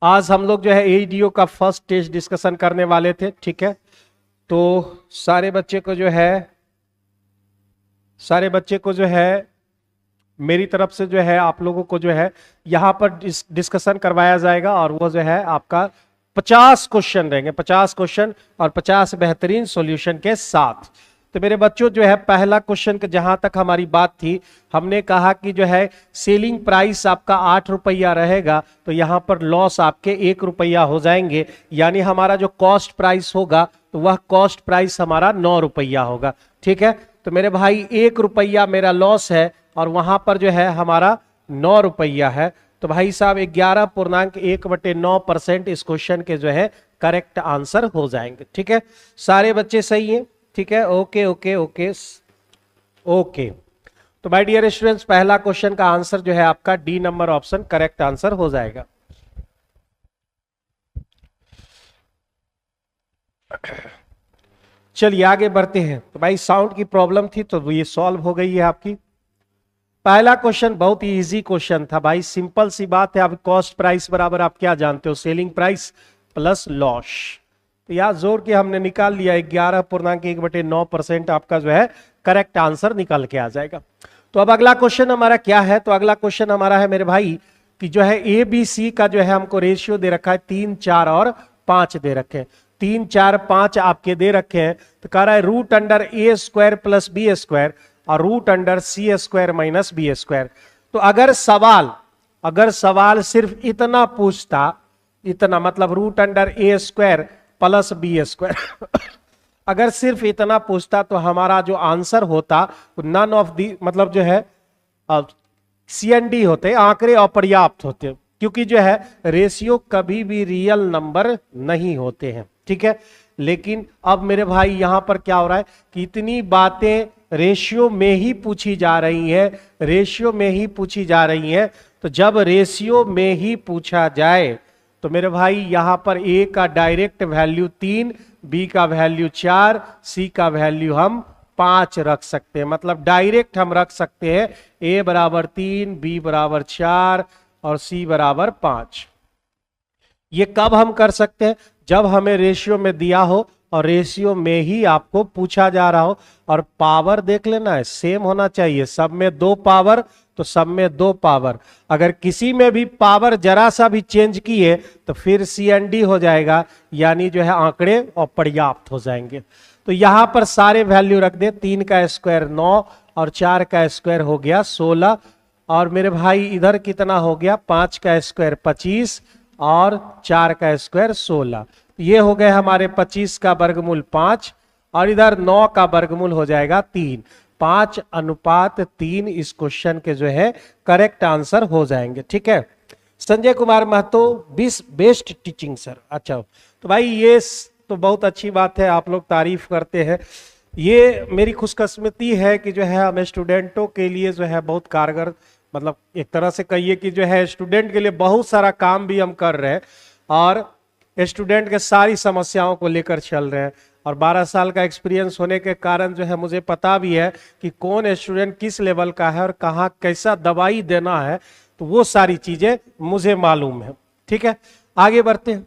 आज हम लोग जो है एईडीओ का फर्स्ट टेस्ट डिस्कशन करने वाले थे, ठीक है। तो सारे बच्चे को जो है मेरी तरफ से जो है आप लोगों को जो है यहाँ पर डिस्कशन करवाया जाएगा, और वो जो है आपका 50 क्वेश्चन रहेंगे, 50 क्वेश्चन और 50 बेहतरीन सॉल्यूशन के साथ। तो मेरे बच्चों जो है पहला क्वेश्चन का जहां तक हमारी बात थी, हमने कहा कि जो है सेलिंग प्राइस आपका 8 रुपया रहेगा, तो यहां पर लॉस आपके 1 रुपया हो जाएंगे, यानी हमारा जो कॉस्ट प्राइस होगा तो वह कॉस्ट प्राइस हमारा 9 रुपया होगा, ठीक है। तो मेरे भाई 1 रुपया मेरा लॉस है और वहां पर जो है हमारा 9 रुपया है, तो भाई साहब 11.1/9% इस क्वेश्चन के जो है करेक्ट आंसर हो जाएंगे, ठीक है। सारे बच्चे सही हैं, ठीक है। Okay okay okay okay. तो माय डियर स्टूडेंट्स, पहला क्वेश्चन का आंसर जो है आपका D number option correct answer हो जाएगा। चलिए आगे बढ़ते हैं। तो भाई साउंड की प्रॉब्लम थी तो ये सॉल्व हो गई है आपकी। पहला क्वेश्चन बहुत ही इजी क्वेश्चन था भाई, सिंपल सी बात है। अब कॉस्ट प्राइस बराबर आप क्या जानते हो, सेलिंग प्राइस प्लस लॉस। तो यार जोर के हमने निकाल लिया, 11.1/9% आपका जो है करेक्ट आंसर निकल के आ जाएगा। तो अब अगला क्वेश्चन हमारा क्या है, तो अगला क्वेश्चन हमारा है मेरे भाई कि जो है ए बी सी का जो है हमको रेशियो दे रखा है 3, 4 और 5 दे रखे हैं। 3, 4, 5 आपके दे रखे हैं, तो कह रहा है √A² + B² और √C² - B²। तो अगर सवाल सिर्फ इतना पूछता, इतना मतलब √A² + B², अगर सिर्फ इतना पूछता तो हमारा जो आंसर होता नन ऑफ दी, मतलब जो है CND होते, आंकड़े अपर्याप्त होते, क्योंकि जो है रेशियो कभी भी रियल नंबर नहीं होते हैं, ठीक है। लेकिन अब मेरे भाई यहां पर क्या हो रहा है कि इतनी बातें रेशियो में ही पूछी जा रही है, रेशियो में ही पूछी जा रही है। तो जब रेशियो में ही पूछा जाए तो मेरे भाई यहां पर ए का डायरेक्ट वैल्यू 3, बी का वैल्यू 4, सी का वैल्यू हम 5 रख सकते हैं। मतलब डायरेक्ट हम रख सकते हैं ए बराबर 3, बी बराबर 4 और सी बराबर 5। ये कब हम कर सकते हैं, जब हमें रेशियो में दिया हो और रेशियो में ही आपको पूछा जा रहा हो, और पावर देख लेना है सेम होना चाहिए, सब में 2 पावर तो सब में 2 पावर। अगर किसी में भी पावर जरा सा भी चेंज किए तो फिर CND हो जाएगा, यानी जो है आंकड़े अपर्याप्त हो जाएंगे। तो यहां पर सारे वैल्यू रख दे, 3 का स्क्वायर 9 और 4 का स्क्वायर हो गया 16, और मेरे भाई इधर कितना हो गया, 5 का स्क्वायर 25 और 4 का स्क्वायर 16। ये हो गए हमारे 25 का वर्गमूल 5 और इधर 9 का वर्गमूल हो जाएगा 3। 5:3 इस क्वेश्चन के जो है करेक्ट आंसर हो जाएंगे, ठीक है। Sanjay Kumar Mahato best teaching sir. अच्छा, तो भाई ये तो बहुत अच्छी बात है, आप लोग तारीफ करते हैं। ये मेरी खुशकिस्मती है कि जो है हम स्टूडेंटों के लिए जो है बहुत कारगर, मतलब एक तरह से कहिए कि जो है स्टूडेंट के लिए बहुत सारा काम भी हम कर रहे हैं, और स्टूडेंट के सारी समस्याओं को लेकर चल रहे हैं। और 12 साल का एक्सपीरियंस होने के कारण जो है मुझे पता भी है कि कौन स्टूडेंट किस लेवल का है और कहाँ कैसा दवाई देना है, तो वो सारी चीजें मुझे मालूम है, ठीक है। आगे बढ़ते हैं।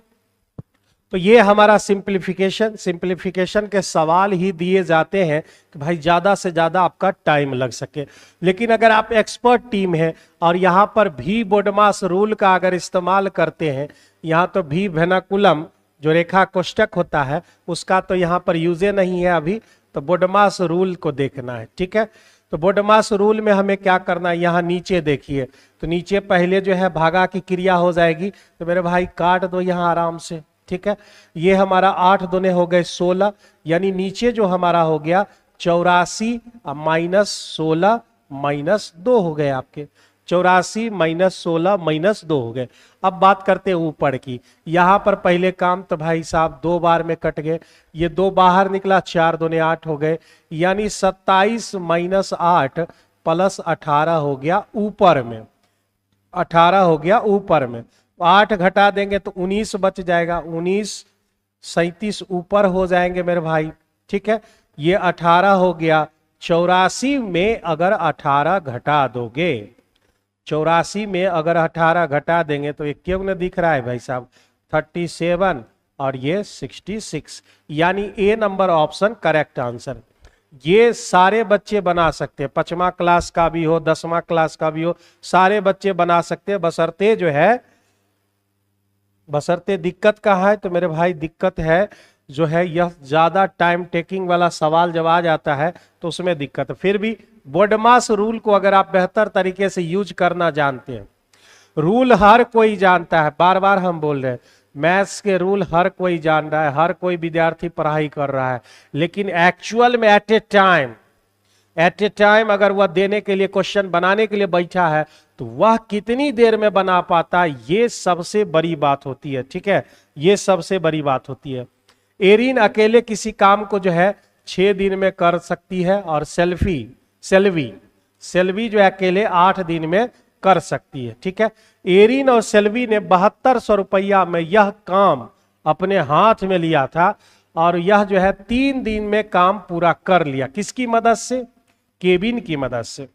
तो ये हमारा सिंप्लीफिकेशन के सवाल ही दिए जाते हैं कि भाई ज्यादा से ज्यादा आपका टाइम लग सके। लेकिन अगर आप एक्सपर्ट टीम है और यहाँ पर भी बोडमास रूल का अगर इस्तेमाल करते हैं, यहाँ तो भी वेनाकुलम जो रेखा कोष्टक होता है उसका तो यहाँ पर यूजे नहीं है अभी, तो बोडमास रूल को देखना है, ठीक है। तो बोडमास रूल में हमें क्या करना है, यहाँ नीचे देखिए, तो नीचे पहले जो है भागा की क्रिया हो जाएगी, तो मेरे भाई काट दो यहाँ आराम से, ठीक है। ये हमारा 8 दूने हो गए 16, यानी नीचे जो हमारा हो गया 84 -16 -2 हो गए आपके, 84 -16 -2 हो गए। अब बात करते हैं ऊपर की। यहां पर पहले काम तो भाई साहब 2 बार में कट गए, ये 2 बाहर निकला, 4 दूने 8 हो गए, यानी 27 -8 + 18 हो गया ऊपर में, 18 हो गया ऊपर में। 8 घटा देंगे तो 19 बच जाएगा, 19 37 ऊपर हो जाएंगे मेरे भाई, ठीक है। ये 18 हो गया, 84 में अगर 18 घटा दोगे 84 में अगर 18 घटा देंगे तो ये क्यों न दिख रहा है भाई साहब, 37 और ये 66, यानी A number option correct answer. ये सारे बच्चे बना सकते हैं, 5वां क्लास का भी हो, 10वां क्लास का भी हो, सारे बच्चे बना सकते हैं, बशर्ते जो है, बशर्ते दिक्कत का है तो मेरे भाई दिक्कत है जो है यह ज्यादा टाइम टेकिंग वाला सवाल जब आ जाता है तो उसमें दिक्कत है। फिर भी बोडमास रूल को अगर आप बेहतर तरीके से यूज करना जानते हैं, रूल हर कोई जानता है, बार बार हम बोल रहे हैं मैथ्स के रूल हर कोई जान रहा है, हर कोई विद्यार्थी पढ़ाई कर रहा है, लेकिन एक्चुअल में एट ए टाइम अगर वह देने के लिए क्वेश्चन बनाने के लिए बैठा है तो वह कितनी देर में बना पाता है, ये सबसे बड़ी बात होती है। ठीक है, ये सबसे बड़ी बात होती है। एरिन अकेले किसी काम को जो है 6 दिन में कर सकती है, और सेल्वी जो है अकेले 8 दिन में कर सकती है। ठीक है, एरिन और सेल्वी ने 7200 रुपया में यह काम अपने हाथ में लिया था, और यह जो है 3 दिन में काम पूरा कर लिया। किसकी मदद से? केविन की मदद से।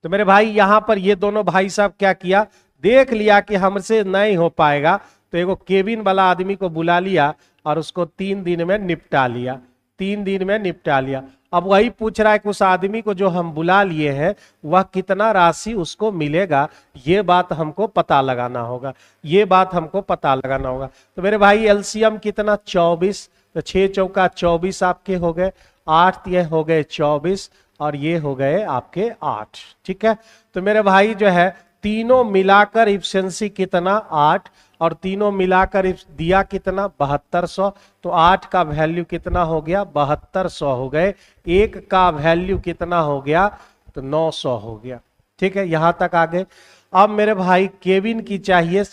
तो मेरे भाई यहां पर ये दोनों भाई साहब क्या किया, देख लिया कि हमसे नहीं हो पाएगा, तो एगो केविन वाला आदमी को बुला लिया और उसको 3 दिन में निपटा लिया, 3 दिन में निपटा लिया। अब वही पूछ रहा है कि उस आदमी को जो हम बुला लिए हैं वह कितना राशि उसको मिलेगा, ये बात हमको पता लगाना होगा, ये बात हमको पता लगाना होगा। तो मेरे भाई एलसीएम कितना, 24, तो 6 चौका 24 आपके हो गए, 8 ये हो गए 24, और ये हो गए आपके 8। ठीक है, तो मेरे भाई जो है तीनों मिलाकर इफिशिएंसी कितना, 8, और तीनों मिलाकर दिया कितना, 7200। तो 8 का वैल्यू कितना हो गया, 7200 हो गए। 1 का वैल्यू कितना हो गया, तो 900 हो गया। ठीक है, यहां तक आ गए। अब मेरे भाई केविन की चाहिए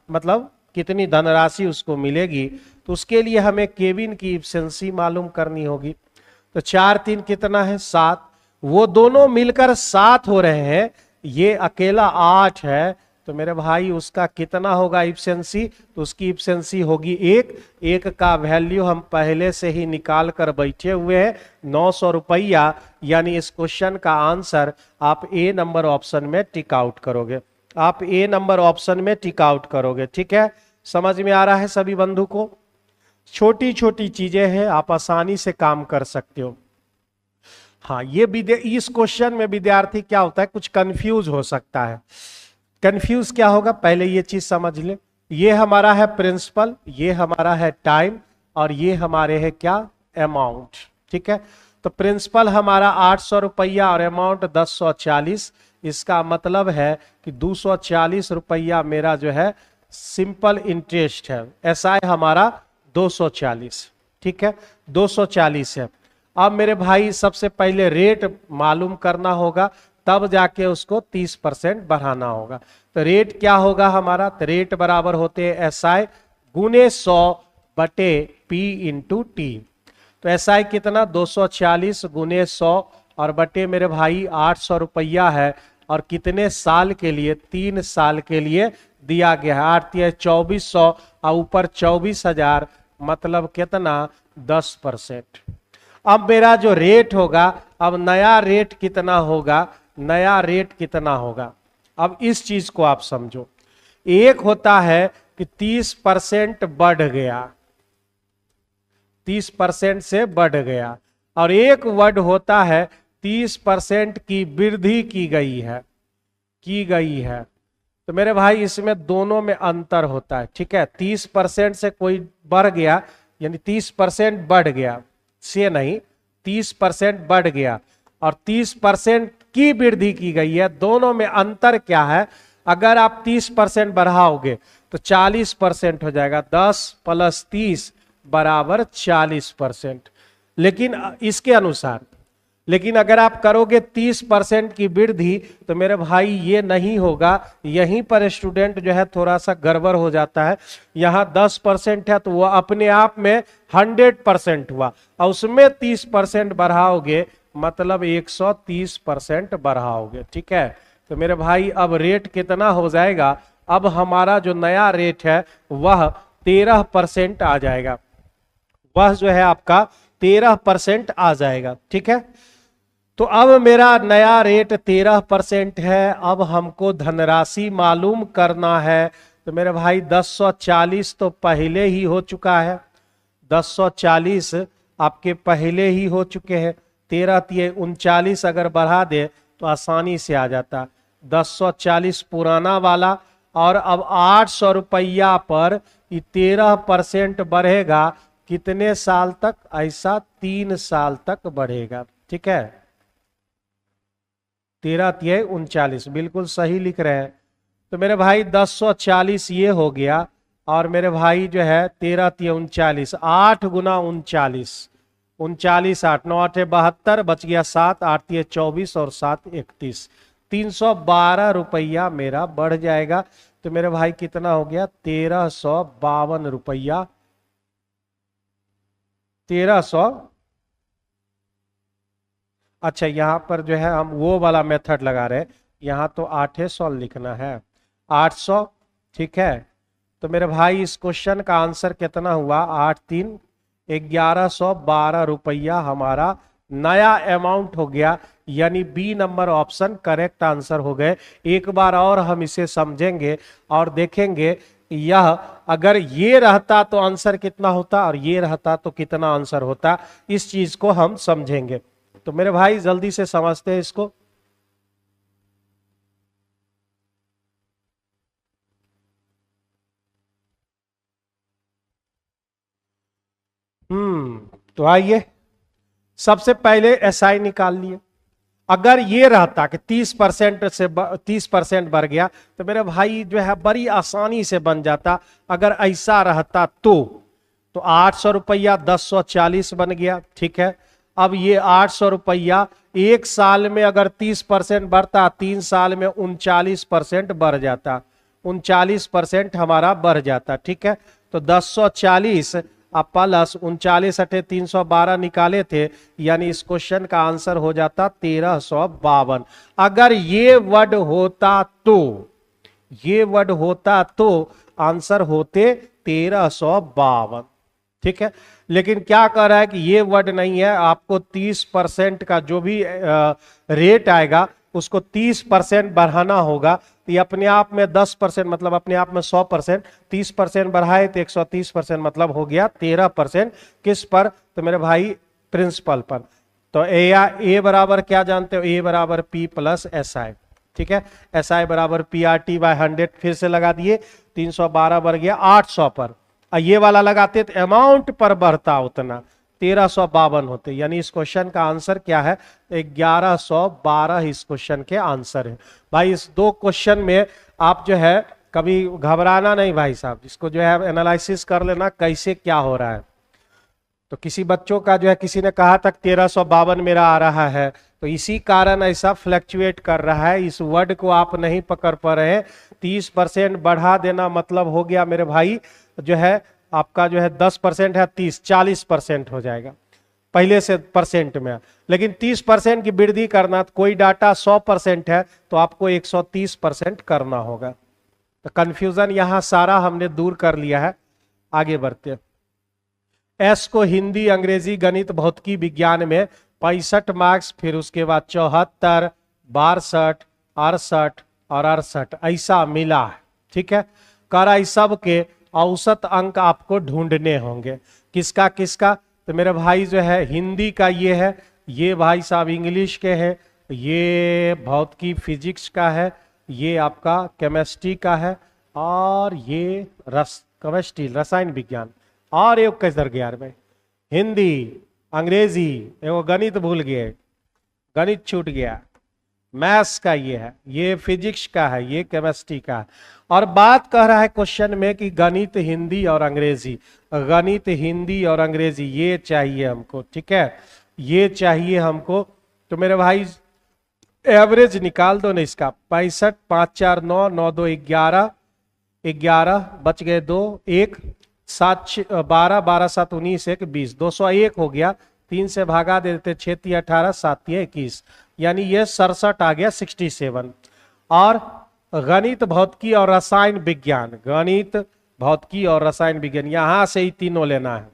मतलब कितनी धनराशि उसको मिलेगी, तो उसके लिए हमें केविन की इफिशिएंसी मालूम करनी होगी। तो 4 3 कितना है, 7, वो दोनों मिलकर 7 हो रहे हैं, ये अकेला 8 है, तो मेरे भाई उसका कितना होगा इफिशिएंसी, तो उसकी इफिशिएंसी होगी 1 का वैल्यू हम पहले से ही निकाल कर बैठे हुए हैं, 900 रुपया। यानी इस क्वेश्चन का आंसर आप ए नंबर ऑप्शन में टिक आउट करोगे, आप ए नंबर ऑप्शन में टिक आउट करोगे। ठीक है, समझ में आ रहा है सभी बंधु को? छोटी छोटी चीजें हैं, आप आसानी से काम कर सकते हो। हाँ, ये इस क्वेश्चन में विद्यार्थी क्या होता है, कुछ कंफ्यूज हो सकता है। कंफ्यूज क्या होगा, पहले ये चीज समझ ले। ये हमारा है प्रिंसिपल, ये हमारा है टाइम, और ये हमारे है क्या, अमाउंट। ठीक है, तो प्रिंसिपल हमारा 800 रुपया और अमाउंट 1040। इसका मतलब है कि 240 रुपया मेरा जो है सिंपल इंटरेस्ट है। एसआई हमारा 240। ठीक है, 240 है। अब मेरे भाई सबसे पहले रेट मालूम करना होगा, तब जाके उसको 30% बढ़ाना होगा। तो रेट क्या होगा हमारा, तो रेट बराबर होते हैं एसआई गुने 100 बटे पी इंटू टी। तो एसआई कितना, 240 गुने 100 और बटे मेरे भाई 800 रुपया है, और कितने साल के लिए, 3 साल के लिए दिया गया है। 8 या 2400 और ऊपर 24,000, मतलब कितना, 10%। अब मेरा जो रेट होगा, अब नया रेट कितना होगा, नया रेट कितना होगा, अब इस चीज को आप समझो। एक होता है कि 30% बढ़ गया, 30% से बढ़ गया, और एक वर्ड होता है 30% की वृद्धि की गई है। तो मेरे भाई इसमें दोनों में अंतर होता है। ठीक है, 30% से कोई बढ़ गया, यानी 30% बढ़ गया से नहीं, 30% बढ़ गया, और 30% की वृद्धि की गई है, दोनों में अंतर क्या है। अगर आप 30% बढ़ाओगे तो 40% हो जाएगा, 10 + 30 बराबर 40%। लेकिन इसके अनुसार, लेकिन अगर आप करोगे 30% की वृद्धि, तो मेरे भाई ये नहीं होगा। यहीं पर स्टूडेंट जो है थोड़ा सा गड़बड़ हो जाता है। यहाँ 10% है तो वो अपने आप में 100% हुआ, और उसमें 30% बढ़ाओगे मतलब 130% बढ़ाओगे। ठीक है, तो मेरे भाई अब रेट कितना हो जाएगा, अब हमारा जो नया रेट है वह 13% आ जाएगा, वह जो है आपका 13% आ जाएगा। ठीक है, तो अब मेरा नया रेट 13% है। अब हमको धनराशि मालूम करना है। तो मेरे भाई 1040 तो पहले ही हो चुका है, 1040 आपके पहले ही हो चुके हैं। 13 अगर बढ़ा दे तो आसानी से आ जाता। 1040 पुराना वाला, और अब 800 रुपया पर ये 13% बढ़ेगा। कितने साल तक? ऐसा 3 साल तक बढ़ेगा। ठीक है, 13 बिल्कुल सही लिख रहे हैं। तो मेरे भाई 1040 ये हो गया, और मेरे भाई जो है 13 8 गुना 39, 8 9 8 72, बच गया 7, 8 24 और 7 31, 312 रुपया मेरा बढ़ जाएगा। तो मेरे भाई कितना हो गया? 1352 रुपया, 1300। अच्छा, यहां पर जो है हम वो वाला मेथड लगा रहे हैं, यहां तो 800 लिखना है, 800। ठीक है, तो मेरे भाई इस क्वेश्चन का आंसर कितना हुआ? 8 3 1112 रुपया हमारा नया अमाउंट हो गया। यानी B number option correct answer हो गए। एक बार और हम इसे समझेंगे और देखेंगे यह अगर ये रहता तो आंसर कितना होता, और ये रहता तो कितना आंसर होता। इस चीज को हम समझेंगे। तो मेरे भाई जल्दी से समझते हैं इसको। तो आइए, सबसे पहले एसआई निकाल लिए। अगर ये रहता कि 30% से 30% बढ़ गया तो मेरे भाई जो है बड़ी आसानी से बन जाता। अगर ऐसा रहता तो 800 रुपया 1040 बन गया। ठीक है, अब ये 800 रुपया एक साल में अगर 30% बढ़ता, 3 साल में 39% बढ़ जाता, 39% हमारा बढ़ जाता। ठीक है, तो 1040 अब प्लस 39 अठे 312 निकाले थे, यानी इस क्वेश्चन का आंसर हो जाता 1352। अगर ये वर्ड होता तो, ये वर्ड होता तो आंसर होते 1352। ठीक है, लेकिन क्या कह रहा है कि ये वर्ड नहीं है, आपको 30% का जो भी रेट आएगा उसको 30% बढ़ाना होगा। तो ये अपने आप में 10% मतलब अपने आप में 100%, 30% बढ़ाए तो 130% मतलब हो गया 13%। किस पर? तो मेरे भाई प्रिंसिपल पर। तो ए बराबर क्या जानते हो? ए बराबर पी प्लस एस आई। ठीक है, एस आई बराबर पी आर टी बाय 100 फिर से लगा दिए, 312 बढ़ गया 800 पर। ये वाला लगाते तो अमाउंट पर बढ़ता उतना, 1352 होते। यानी इस क्वेश्चन का आंसर क्या है? 1112 इस क्वेश्चन के आंसर है। भाई इस दो क्वेश्चन में आप जो है कभी घबराना नहीं भाई साहब, इसको जो है एनालिसिस कर लेना कैसे क्या हो रहा है। तो किसी बच्चों का जो है किसी ने कहा तक 1352 मेरा आ रहा है, तो इसी कारण ऐसा फ्लक्चुएट कर रहा है। इस वर्ड को आप नहीं पकड़ पा रहे। 30% बढ़ा देना मतलब हो गया मेरे भाई जो है आपका जो है 10% है 30 40% हो जाएगा पहले से परसेंट में। लेकिन 30% की वृद्धि करना, तो कोई डाटा 100% है तो आपको 130% करना होगा। तो कंफ्यूजन यहां सारा हमने दूर कर लिया है। आगे बढ़ते हैं। एस को हिंदी, अंग्रेजी, गणित, भौतिकी, विज्ञान में 65 मार्क्स, फिर उसके बाद 74, 62, 68 और 68 ऐसा मिला है। ठीक है, कर सब के औसत अंक आपको ढूंढने होंगे। किसका किसका? तो मेरे भाई जो है हिंदी का ये है, ये भाई साहब इंग्लिश के हैं, ये भौतिकी फिजिक्स का है, ये आपका केमिस्ट्री का है, और ये केमिस्ट्री रसायन विज्ञान, और एक कैसर 11 में हिंदी, अंग्रेजी, एगो गणित भूल गए, गणित छूट गया, मैथ्स का ये है, ये फिजिक्स का है, ये केमिस्ट्री का है। और बात कह रहा है क्वेश्चन में कि गणित, हिंदी और अंग्रेजी, गणित, हिंदी और अंग्रेजी ये चाहिए हमको। ठीक है, ये चाहिए हमको। तो मेरे भाई एवरेज निकाल दो ना इसका। 65 5 4 9 9 2 11 11 बच गए 2 1 7 12 12 7 19 1 20 201 हो गया। 3 से भागा देते 6 3 18 7 3 21, यानी ये 67 आ गया 67। और गणित, भौतिकी और रसायन विज्ञान, गणित, भौतिकी और रसायन विज्ञान, यहां से ही तीनों लेना है।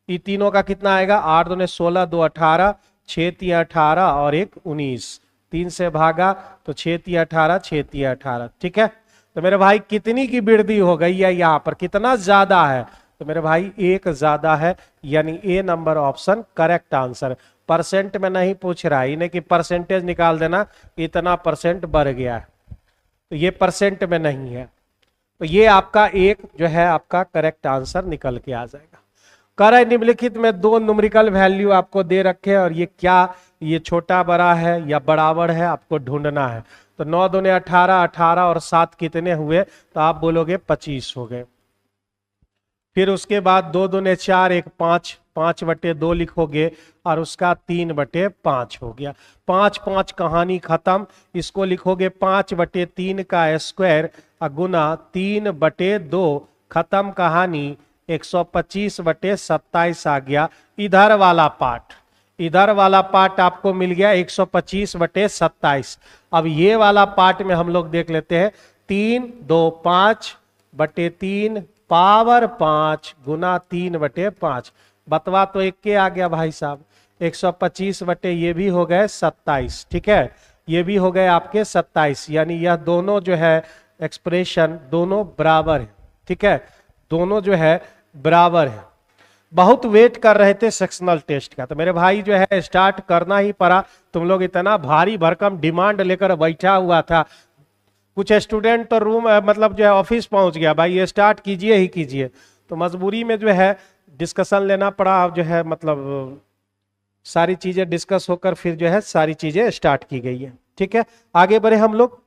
ये तीनों का कितना आएगा? 8 2 16 2 18, 6 तिया 18 और एक 19, 3 से भागा तो 6 तिया 18, 6 तिया 18। ठीक है, तो मेरे भाई कितनी की वृद्धि हो गई है, यहाँ पर कितना ज्यादा है, तो मेरे भाई एक ज्यादा है, यानी A number option correct answer. Percent में नहीं पूछ रहा है, इन्हें कि परसेंटेज निकाल देना इतना परसेंट बढ़ गया है, तो ये परसेंट में नहीं है, तो ये आपका एक जो है आपका करेक्ट आंसर निकल के आ जाएगा। कर है निम्नलिखित में दो न्यूमेरिकल वैल्यू आपको दे रखे हैं और ये क्या, ये छोटा बड़ा है या बराबर है, आपको ढूंढना है। तो 9 दूने 18, 18 और 7 कितने हुए, तो आप बोलोगे 25 हो गए। फिर उसके बाद 2 दूने 4, एक 5, 5/2 लिखोगे और उसका 3/5 हो गया। 5 5 कहानी खत्म, इसको लिखोगे 5/3 का स्क्वायर गुना 3/2 खत्म कहानी, 125/27 आ गया। इधर वाला पार्ट आपको मिल गया 125/27। अब ये वाला पार्ट में हम लोग देख लेते हैं, 3 2 5/3 पावर 5 गुना 3/5। बतवा तो एक के आ गया भाई साहब, 125 बटे ये भी हो गए 27। ठीक है, ये भी हो गए आपके 27, यानी यह दोनों जो है एक्सप्रेशन दोनों बराबर है। ठीक है, दोनों जो है बराबर है। बहुत वेट कर रहे थे सेक्शनल टेस्ट का, तो मेरे भाई जो है स्टार्ट करना ही पड़ा। तुम लोग इतना भारी भरकम डिमांड लेकर बैठा हुआ था, कुछ स्टूडेंट तो रूम मतलब जो है ऑफिस पहुंच गया, भाई ये स्टार्ट कीजिए ही कीजिए, तो मजबूरी में जो है डिस्कशन लेना पड़ा। जो है मतलब सारी चीजें डिस्कस होकर फिर जो है सारी चीजें स्टार्ट की गई है। ठीक है, आगे बढ़े हम लोग,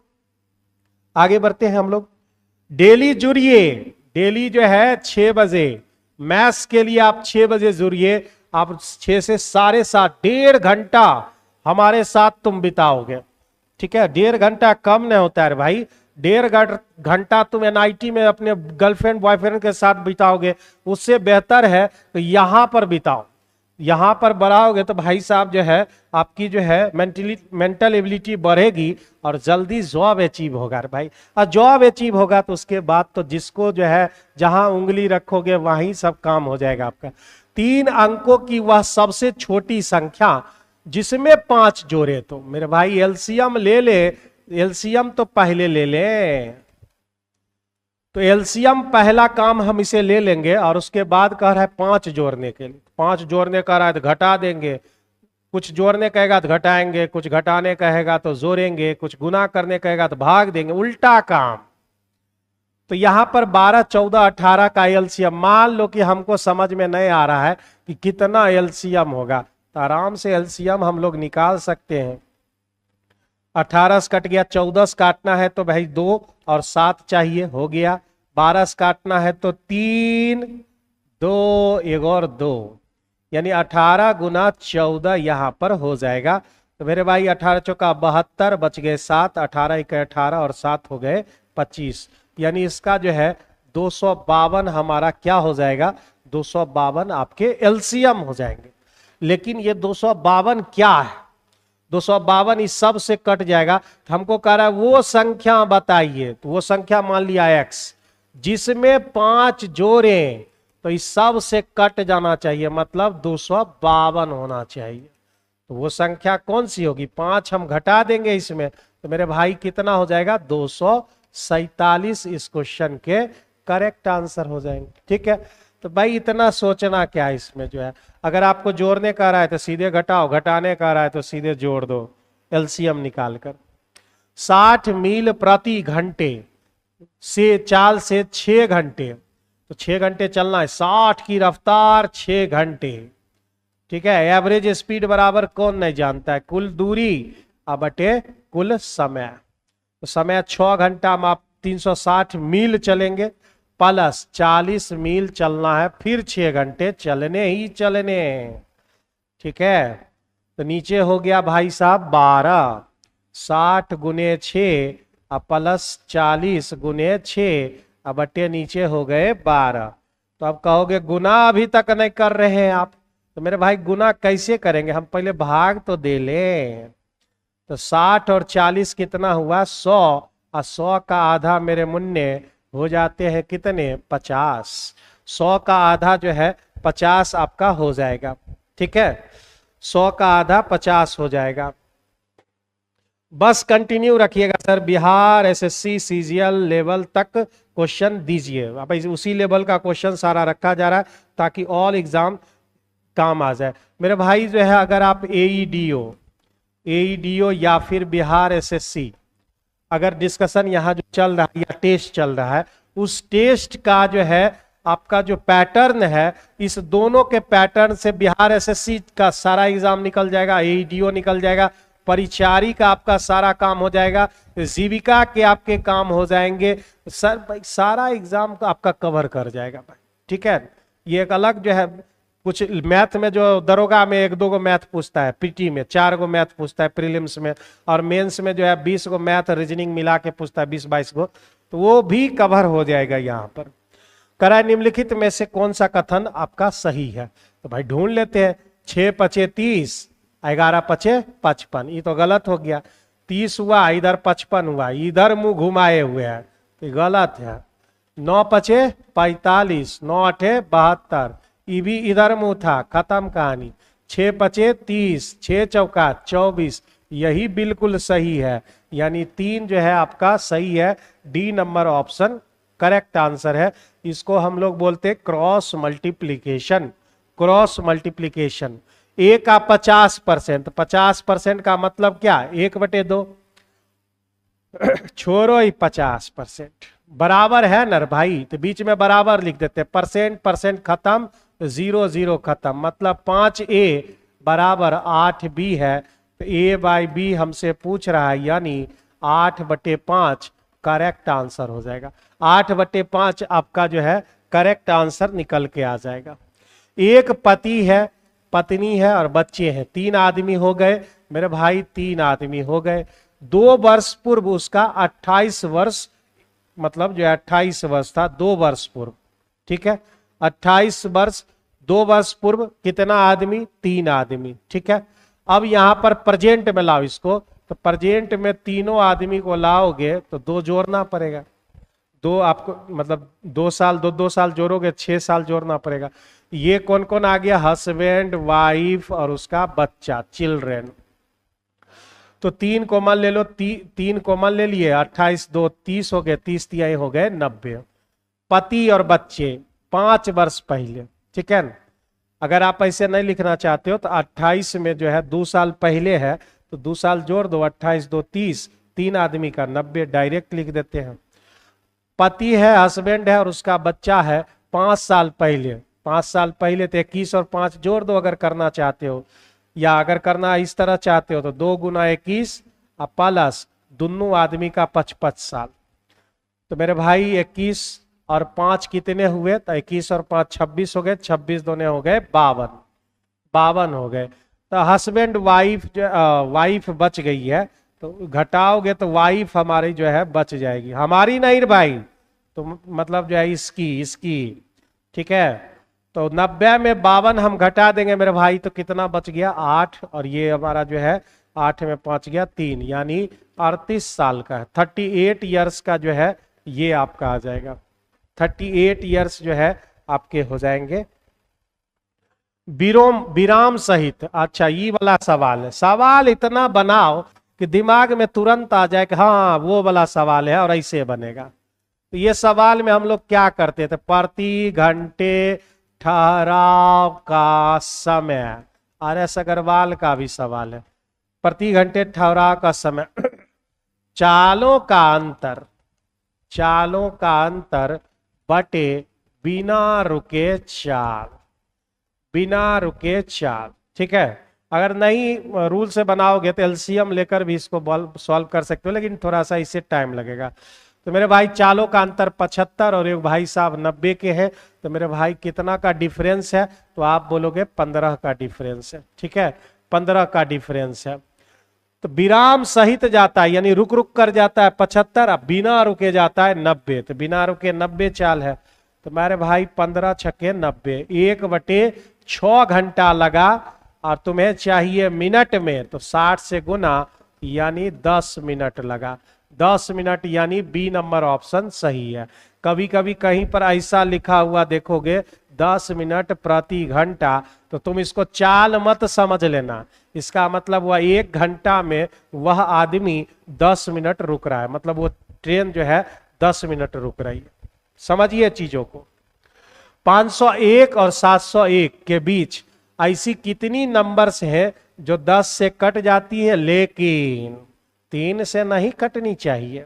आगे बढ़ते हैं हम लोग। डेली जुड़िए, डेली जो है 6 बजे मैथ्स के लिए आप 6 बजे जुड़िए। आप 6 से 7:30 1.5 घंटा हमारे साथ तुम बिताओगे। ठीक है, 1.5 घंटा कम नहीं होता है भाई, 1.5 घंटा तुम एनआईटी में अपने गर्लफ्रेंड बॉयफ्रेंड के साथ बिताओगे, उससे बेहतर है तो यहां पर बिताओ। यहां पर बढ़ाओगे तो भाई साहब जो है आपकी जो है मेंटल एबिलिटी बढ़ेगी और जल्दी जॉब अचीव होगा भाई। और जॉब अचीव होगा तो उसके बाद तो जिसको जो है जहां उंगली रखोगे वहीं सब काम हो जाएगा आपका। 3 अंकों की वह सबसे छोटी संख्या जिसमें 5 जोड़े, तो मेरे भाई एलसीएम ले ले, एलसीएम तो पहले ले ले, तो एलसीएम पहला काम हम इसे ले लेंगे और उसके बाद कह रहा है 5 जोड़ने के लिए। 5 जोड़ने कह रहा है तो घटा देंगे, कुछ जोड़ने कहेगा तो घटाएंगे, कुछ घटाने कहेगा तो जोड़ेंगे, कुछ गुना करने कहेगा तो भाग देंगे, उल्टा काम। तो यहां पर 12 14 18 का एलसीएम, मान लो कि हमको समझ में नहीं आ रहा है कि कितना एलसीएम होगा, तो आराम से एलसीएम हम लोग निकाल सकते हैं। 18 से कट गया, 14 से काटना है तो भाई 2 और 7 चाहिए, हो गया। 12 से काटना है तो 3 2 1 और 2, यानी 18 गुना 14 यहां पर हो जाएगा। तो मेरे भाई 18 चौका 72, बच गए 7, 18 1 18 और 7 हो गए 25, यानी इसका जो है 252 हमारा क्या हो जाएगा, 252 आपके एलसीएम हो जाएंगे। लेकिन ये 252 क्या है, 252 इस सब से कट जाएगा। तो हमको कह रहा है वो संख्या बताइए, तो वो संख्या मान लिया x जिसमें 5 जोड़े, तो इस सब से कट जाना चाहिए, मतलब 252 होना चाहिए। तो वो संख्या कौन सी होगी, 5 हम घटा देंगे इसमें, तो मेरे भाई कितना हो जाएगा 247 इस क्वेश्चन के करेक्ट आंसर हो जाएंगे। ठीक है, तो भाई इतना सोचना क्या है इसमें जो है, अगर आपको जोड़ने का रहा है तो सीधे घटाओ, घटाने का रहा है तो सीधे जोड़ दो एलसीएम निकालकर। 60 मील प्रति घंटे से चाल से 6 घंटे, तो 6 घंटे चलना है, 60 की रफ्तार 6 घंटे। ठीक है, एवरेज स्पीड बराबर कौन नहीं जानता है, कुल दूरी बटे कुल समय। तो समय 6 घंटा में आप 360 मील चलेंगे, प्लस 40 मील चलना है, फिर 6 घंटे चलने ही चलने। ठीक है, तो नीचे हो गया भाई साहब 12, 60 गुने 6 प्लस 40 गुने 6 बटे नीचे हो गए 12। तो अब कहोगे गुना अभी तक नहीं कर रहे हैं आप, तो मेरे भाई गुना कैसे करेंगे, हम पहले भाग तो दे लें। तो 60 और 40 कितना हुआ 100, और 100 का आधा मेरे मुन्ने हो जाते हैं कितने 50। 100 का आधा जो है 50 आपका हो जाएगा। ठीक है, 100 का आधा 50 हो जाएगा। बस कंटिन्यू रखिएगा sir, Bihar SSC CGL level तक क्वेश्चन दीजिए। अब उसी लेवल का क्वेश्चन सारा रखा जा रहा है ताकि ऑल एग्जाम काम आ जाए। मेरे भाई जो है, अगर आप एईडीओ या फिर बिहार एसएससी, अगर डिस्कशन यहाँ जो चल रहा है या टेस्ट चल रहा है, उस टेस्ट का जो है आपका जो पैटर्न है, इस दोनों के पैटर्न से बिहार एसएससी का सारा एग्जाम निकल जाएगा, एईडीओ निकल जाएगा, परिचारी का आपका सारा काम हो जाएगा, जीविका के आपके काम हो जाएंगे सर भाई, सारा एग्जाम आपका कवर कर जाएगा भाई। ठीक है, ये एक अलग जो है, कुछ मैथ में जो दरोगा में 1-2 गो मैथ पूछता है, पीटी में 4 गो मैथ पूछता है प्रीलिम्स में, और मेंस में जो है 20 गो मैथ रीजनिंग मिला के पूछता है, 20-22 गो, तो वो भी कवर हो जाएगा यहाँ पर। कराए निम्नलिखित में से कौन सा कथन आपका सही है? तो भाई ढूंढ लेते हैं। 6 पचे 30, 11 पचे 55, ये तो गलत हो गया। 30 हुआ, इधर 55 हुआ, इधर मुंह घुमाए हुए हैं, तो गलत है। 9 पचे 45, 9 8 72, ये भी इधर मुंह था, खत्म कहानी। 6 पचे 30, 6 चौका 24, यही बिल्कुल सही है, यानी 3 जो है आपका सही है। D number option correct answer है। इसको हम लोग बोलते हैं क्रॉस मल्टीप्लीकेशन। क्रॉस मल्टीप्लीकेशन, ए का 50%, 50% का मतलब क्या? 1/2 छोड़ो ही 50%, बराबर है नर भाई, तो बीच में बराबर लिख देते हैं। परसेंट खत्म, 0 0 खत्म, मतलब 5a बराबर 8b है। तो a/b हमसे पूछ रहा है, यानी 8/5 करेक्ट आंसर हो जाएगा। 8/5 आपका जो है करेक्ट आंसर निकल के आ जाएगा। एक पति है, पत्नी है और बच्चे हैं, 3 आदमी हो गए मेरे भाई, 3 आदमी हो गए। 2 वर्ष पूर्व उसका 28 वर्ष, मतलब जो 28 वर्ष था 2 वर्ष पूर्व। ठीक है, 28 वर्ष 2 वर्ष पूर्व कितना आदमी? 3 आदमी। ठीक है, अब यहां पर प्रेजेंट में लाओ इसको, तो प्रेजेंट में तीनों आदमी को लाओगे तो 2 जोड़ना पड़ेगा। 2 आपको मतलब 2 साल 2 साल जोड़ोगे, 6 साल जोड़ना पड़ेगा। ये कौन कौन आ गया? हस्बैंड, वाइफ और उसका बच्चा, चिल्ड्रेन। तो 3 कॉमन ले लो, 3 कॉमन ले लिए, 28 2 30 हो गए, 30 तिहाई हो गए 90। पति और बच्चे 5 वर्ष पहले। ठीक है, अगर आप ऐसे नहीं लिखना चाहते हो तो 28 में जो है 2 साल पहले है, तो 2 साल जोड़ दो, 28 2 30, 3 आदमी का 90, डायरेक्ट लिख देते हैं। पति है, हस्बैंड है और उसका बच्चा है 5 साल पहले। 5 साल पहले तो 21 और 5 जोड़ दो अगर करना चाहते हो, या अगर करना इस तरह चाहते हो तो 2 गुना 21 प्लस दोनों आदमी का 55 साल। तो मेरे भाई 21 और 5 कितने हुए? तो 21 और 5 26 हो गए, 26 दोने हो गए 52 हो गए। तो हस्बैंड वाइफ बच गई है, तो घटाओगे तो वाइफ हमारी जो है बच जाएगी, हमारी नहीं भाई, तो मतलब जो है इसकी। ठीक है, तो 90 में 52 हम घटा देंगे मेरे भाई, तो कितना बच गया? 8, और ये हमारा जो है 8 में 5 गया 3, यानी 38 साल का है। 38 ईयर्स का जो है ये आपका आ जाएगा। 38 ईयर्स जो है आपके हो जाएंगे। विराम सहित, अच्छा ये वाला सवाल है। सवाल इतना बनाओ कि दिमाग में तुरंत आ जाए कि हाँ वो वाला सवाल है और ऐसे बनेगा। तो ये सवाल में हम लोग क्या करते थे? प्रति घंटे ठहराव का समय, RS अग्रवाल का भी सवाल है। प्रति घंटे ठहराव का समय, चालों का अंतर बटे बिना रुके चाल। ठीक है, अगर नहीं रूल से बनाओगे तो एलसीएम लेकर भी इसको सॉल्व कर सकते हो, लेकिन थोड़ा सा इससे टाइम लगेगा। तो मेरे भाई चालों का अंतर 75 और एक भाई साहब 90 के हैं, तो मेरे भाई कितना का डिफरेंस है? तो आप बोलोगे 15 का डिफरेंस है। ठीक है, 15 का डिफरेंस है। तो विराम सहित जाता है, यानी रुक कर जाता है 75, अब बिना रुके जाता है 90, तो बिना रुके 90 चाल है। तो मेरे भाई 15 छक्के 90, 1/6 घंटा लगा, और तुम्हें चाहिए मिनट में, तो 60 से गुना यानी 10 मिनट लगा। 10 मिनट यानी बी नंबर ऑप्शन सही है। कभी कभी कहीं पर ऐसा लिखा हुआ देखोगे 10 मिनट प्रति घंटा, तो तुम इसको चाल मत समझ लेना। इसका मतलब वह 1 घंटा में वह आदमी 10 मिनट रुक रहा है, मतलब वो ट्रेन जो है 10 मिनट रुक रही है। समझिए चीजों को। 501 और 701 के बीच ऐसी कितनी नंबर्स हैं जो 10 से कट जाती है, लेकिन 3 से नहीं कटनी चाहिए।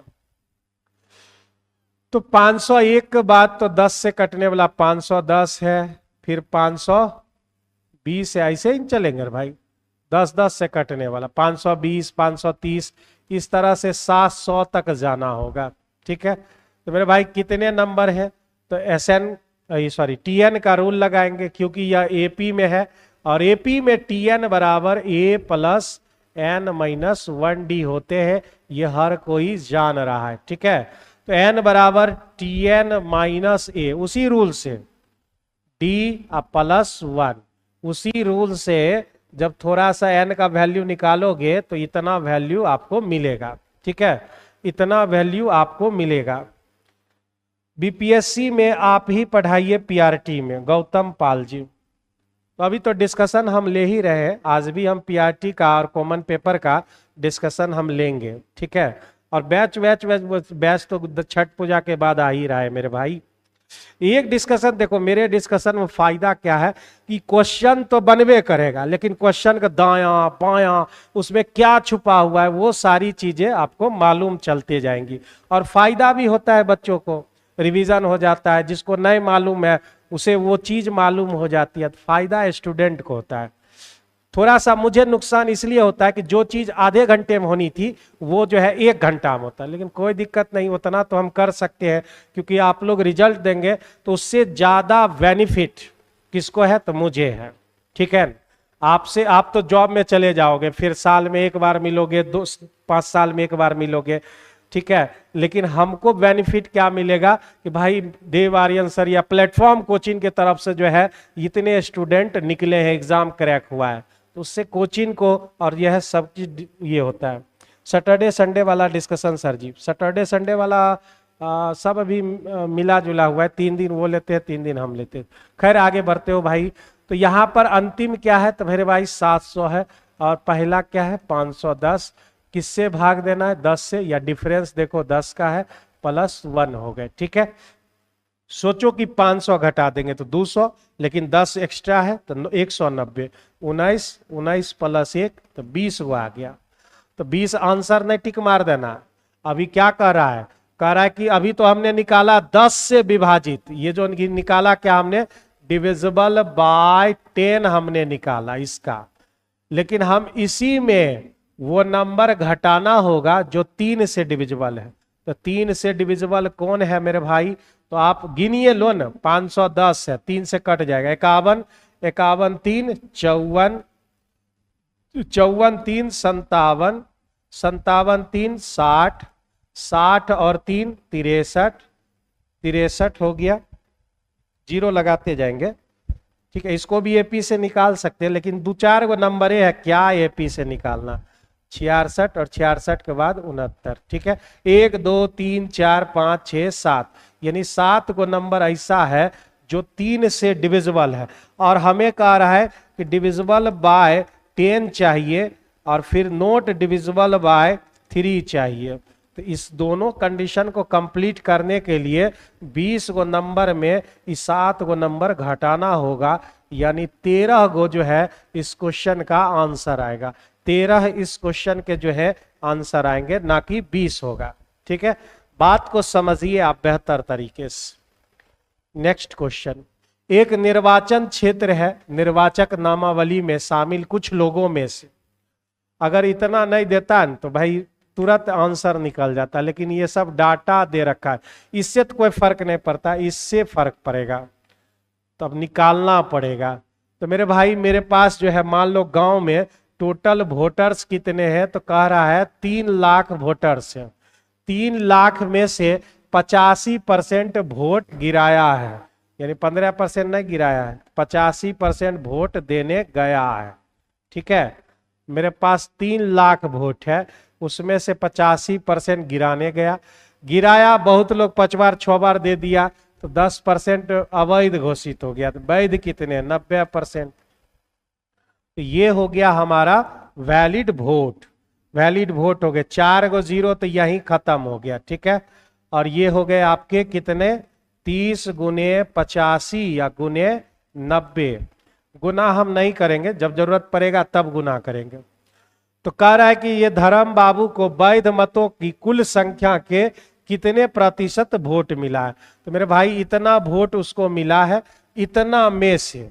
तो 501 के बाद तो 10 से कटने वाला 510 है, फिर 520 है, ऐसे ही चलेंगे भाई। 10 से कटने वाला 520, 530, इस तरह से 700 तक जाना होगा। ठीक है, तो मेरे भाई कितने नंबर है? तो टीएन का रूल लगाएंगे, क्योंकि यह एपी में है और एपी में टीएन बराबर ए प्लस एन माइनस 1 डी होते हैं, ये हर कोई जान रहा है। ठीक है, तो एन बराबर टीएन माइनस ए, उसी रूल से डी प्लस 1, उसी रूल से जब थोड़ा सा एन का वैल्यू निकालोगे तो इतना वैल्यू आपको मिलेगा। ठीक है, इतना वैल्यू आपको मिलेगा। बीपीएससी में आप ही पढ़ाइए, पीआरटी में गौतम पाल जी। तो अभी तो डिस्कशन हम ले ही रहे हैं, आज भी हम पीआरटी का और कॉमन पेपर का डिस्कशन हम लेंगे। ठीक है, और बैच तो छठ पूजा के बाद आ ही रहा है मेरे भाई। एक डिस्कशन देखो, मेरे डिस्कशन में फायदा क्या है कि क्वेश्चन तो बनवे करेगा, लेकिन क्वेश्चन का दायां बायां उसमें क्या छुपा हुआ है वो सारी चीजें आपको मालूम चलते जाएंगी, और फायदा भी होता है, बच्चों को रिवीजन हो जाता है, जिसको नहीं मालूम है उसे वो चीज मालूम हो जाती है, तो फायदा स्टूडेंट को होता है। थोड़ा सा मुझे नुकसान इसलिए होता है कि जो चीज आधे घंटे में होनी थी वो जो है 1 घंटा में होता है, लेकिन कोई दिक्कत नहीं, उतना तो हम कर सकते हैं, क्योंकि आप लोग रिजल्ट देंगे तो उससे ज्यादा बेनिफिट किसको है? तो मुझे है। ठीक है, आपसे आप तो जॉब में चले जाओगे, फिर साल में 1 बार मिलोगे, 5 साल में 1 बार मिलोगे। ठीक है, लेकिन हमको बेनिफिट क्या मिलेगा कि भाई देव आर्यन सर या प्लेटफॉर्म कोचिंग के तरफ से जो है इतने स्टूडेंट निकले हैं, एग्जाम क्रैक हुआ है, तो उससे कोचिंग को और यह सब चीज ये होता है। सैटरडे संडे वाला डिस्कशन सर जी, सैटरडे संडे वाला सब अभी मिला जुला हुआ है, 3 दिन वो लेते हैं, 3 दिन हम लेते हैं। खैर आगे बढ़ते हो भाई। तो यहाँ पर अंतिम क्या है? तो मेरे भाई 700 है, और पहला क्या है? 510। किससे भाग देना है? 10 से, या डिफरेंस देखो 10 का है, प्लस 1 हो गए। ठीक है, सोचो कि 500 घटा देंगे तो 200, लेकिन 10 एक्स्ट्रा है तो 190, 19 प्लस 1 तो 20 वो आ गया। तो 20 आंसर नहीं टिक मार देना। अभी क्या कह रहा है? कह रहा है कि अभी तो हमने निकाला 10 से विभाजित, ये जो निकाला क्या हमने? डिविजिबल बाय 10 हमने निकाला इसका, लेकिन हम इसी में वो नंबर घटाना होगा जो 3 से डिविजिबल है। तो 3 से डिविजिबल कौन है मेरे भाई? तो आप गिनिए लो ना, 510 है, 3 से कट जाएगा, 51, 51 3 54, 54 3 57, 57 3 60, 60 और 3 63, 63 हो गया, 0 लगाते जाएंगे। ठीक है, इसको भी एपी से निकाल सकते हैं, लेकिन 2-4 गो नंबर है क्या एपी से निकालना? 66 और 66 के बाद 69। ठीक है, 1 2 3 4 5 6 7, यानी 7 को नंबर ऐसा है जो 3 से डिविजिबल है, और हमें कह रहा है कि डिविजिबल बाय 10 चाहिए, और फिर नोट डिविजिबल बाय 3 चाहिए। तो इस दोनों कंडीशन को कंप्लीट करने के लिए 20 गो नंबर में इस 7 गो नंबर घटाना होगा, यानी 13 गो जो है इस क्वेश्चन का आंसर आएगा। 13 इस क्वेश्चन के जो है आंसर आएंगे, ना कि 20 होगा। ठीक है, बात को समझिए आप बेहतर तरीके से। नेक्स्ट क्वेश्चन, एक निर्वाचन क्षेत्र है, निर्वाचक नामावली में शामिल कुछ लोगों में से, अगर इतना नहीं देता न तो भाई तुरंत आंसर निकल जाता, लेकिन ये सब डाटा दे रखा है, इससे तो कोई फर्क नहीं पड़ता, इससे फर्क पड़ेगा, तो अब निकालना पड़ेगा। तो मेरे भाई मेरे पास जो है, मान लो गांव में टोटल वोटर्स कितने हैं? तो कह रहा है 3 लाख वोटर्स हैं। 3 लाख में से 85% वोट गिराया है, यानी 15% नहीं गिराया है, 85% वोट देने गया है। ठीक है, मेरे पास 3 लाख वोट है, उसमें से 85% गिराने गया। गिराया बहुत लोग 5 बार 6 बार दे दिया, तो 10% अवैध घोषित हो गया। तो वैध कितने? 90%। तो ये हो गया हमारा वैलिड वोट। वैलिड वोट हो गए 4 गो जीरो, तो यही खत्म हो गया। ठीक है, और ये हो गए आपके कितने? 30 गुने 85 या गुने 90। गुना हम नहीं करेंगे, जब जरूरत पड़ेगा तब गुना करेंगे। तो कह रहा है कि ये धर्म बाबू को वैध मतों की कुल संख्या के कितने प्रतिशत वोट मिला है। तो मेरे भाई इतना वोट उसको मिला है, इतना में से,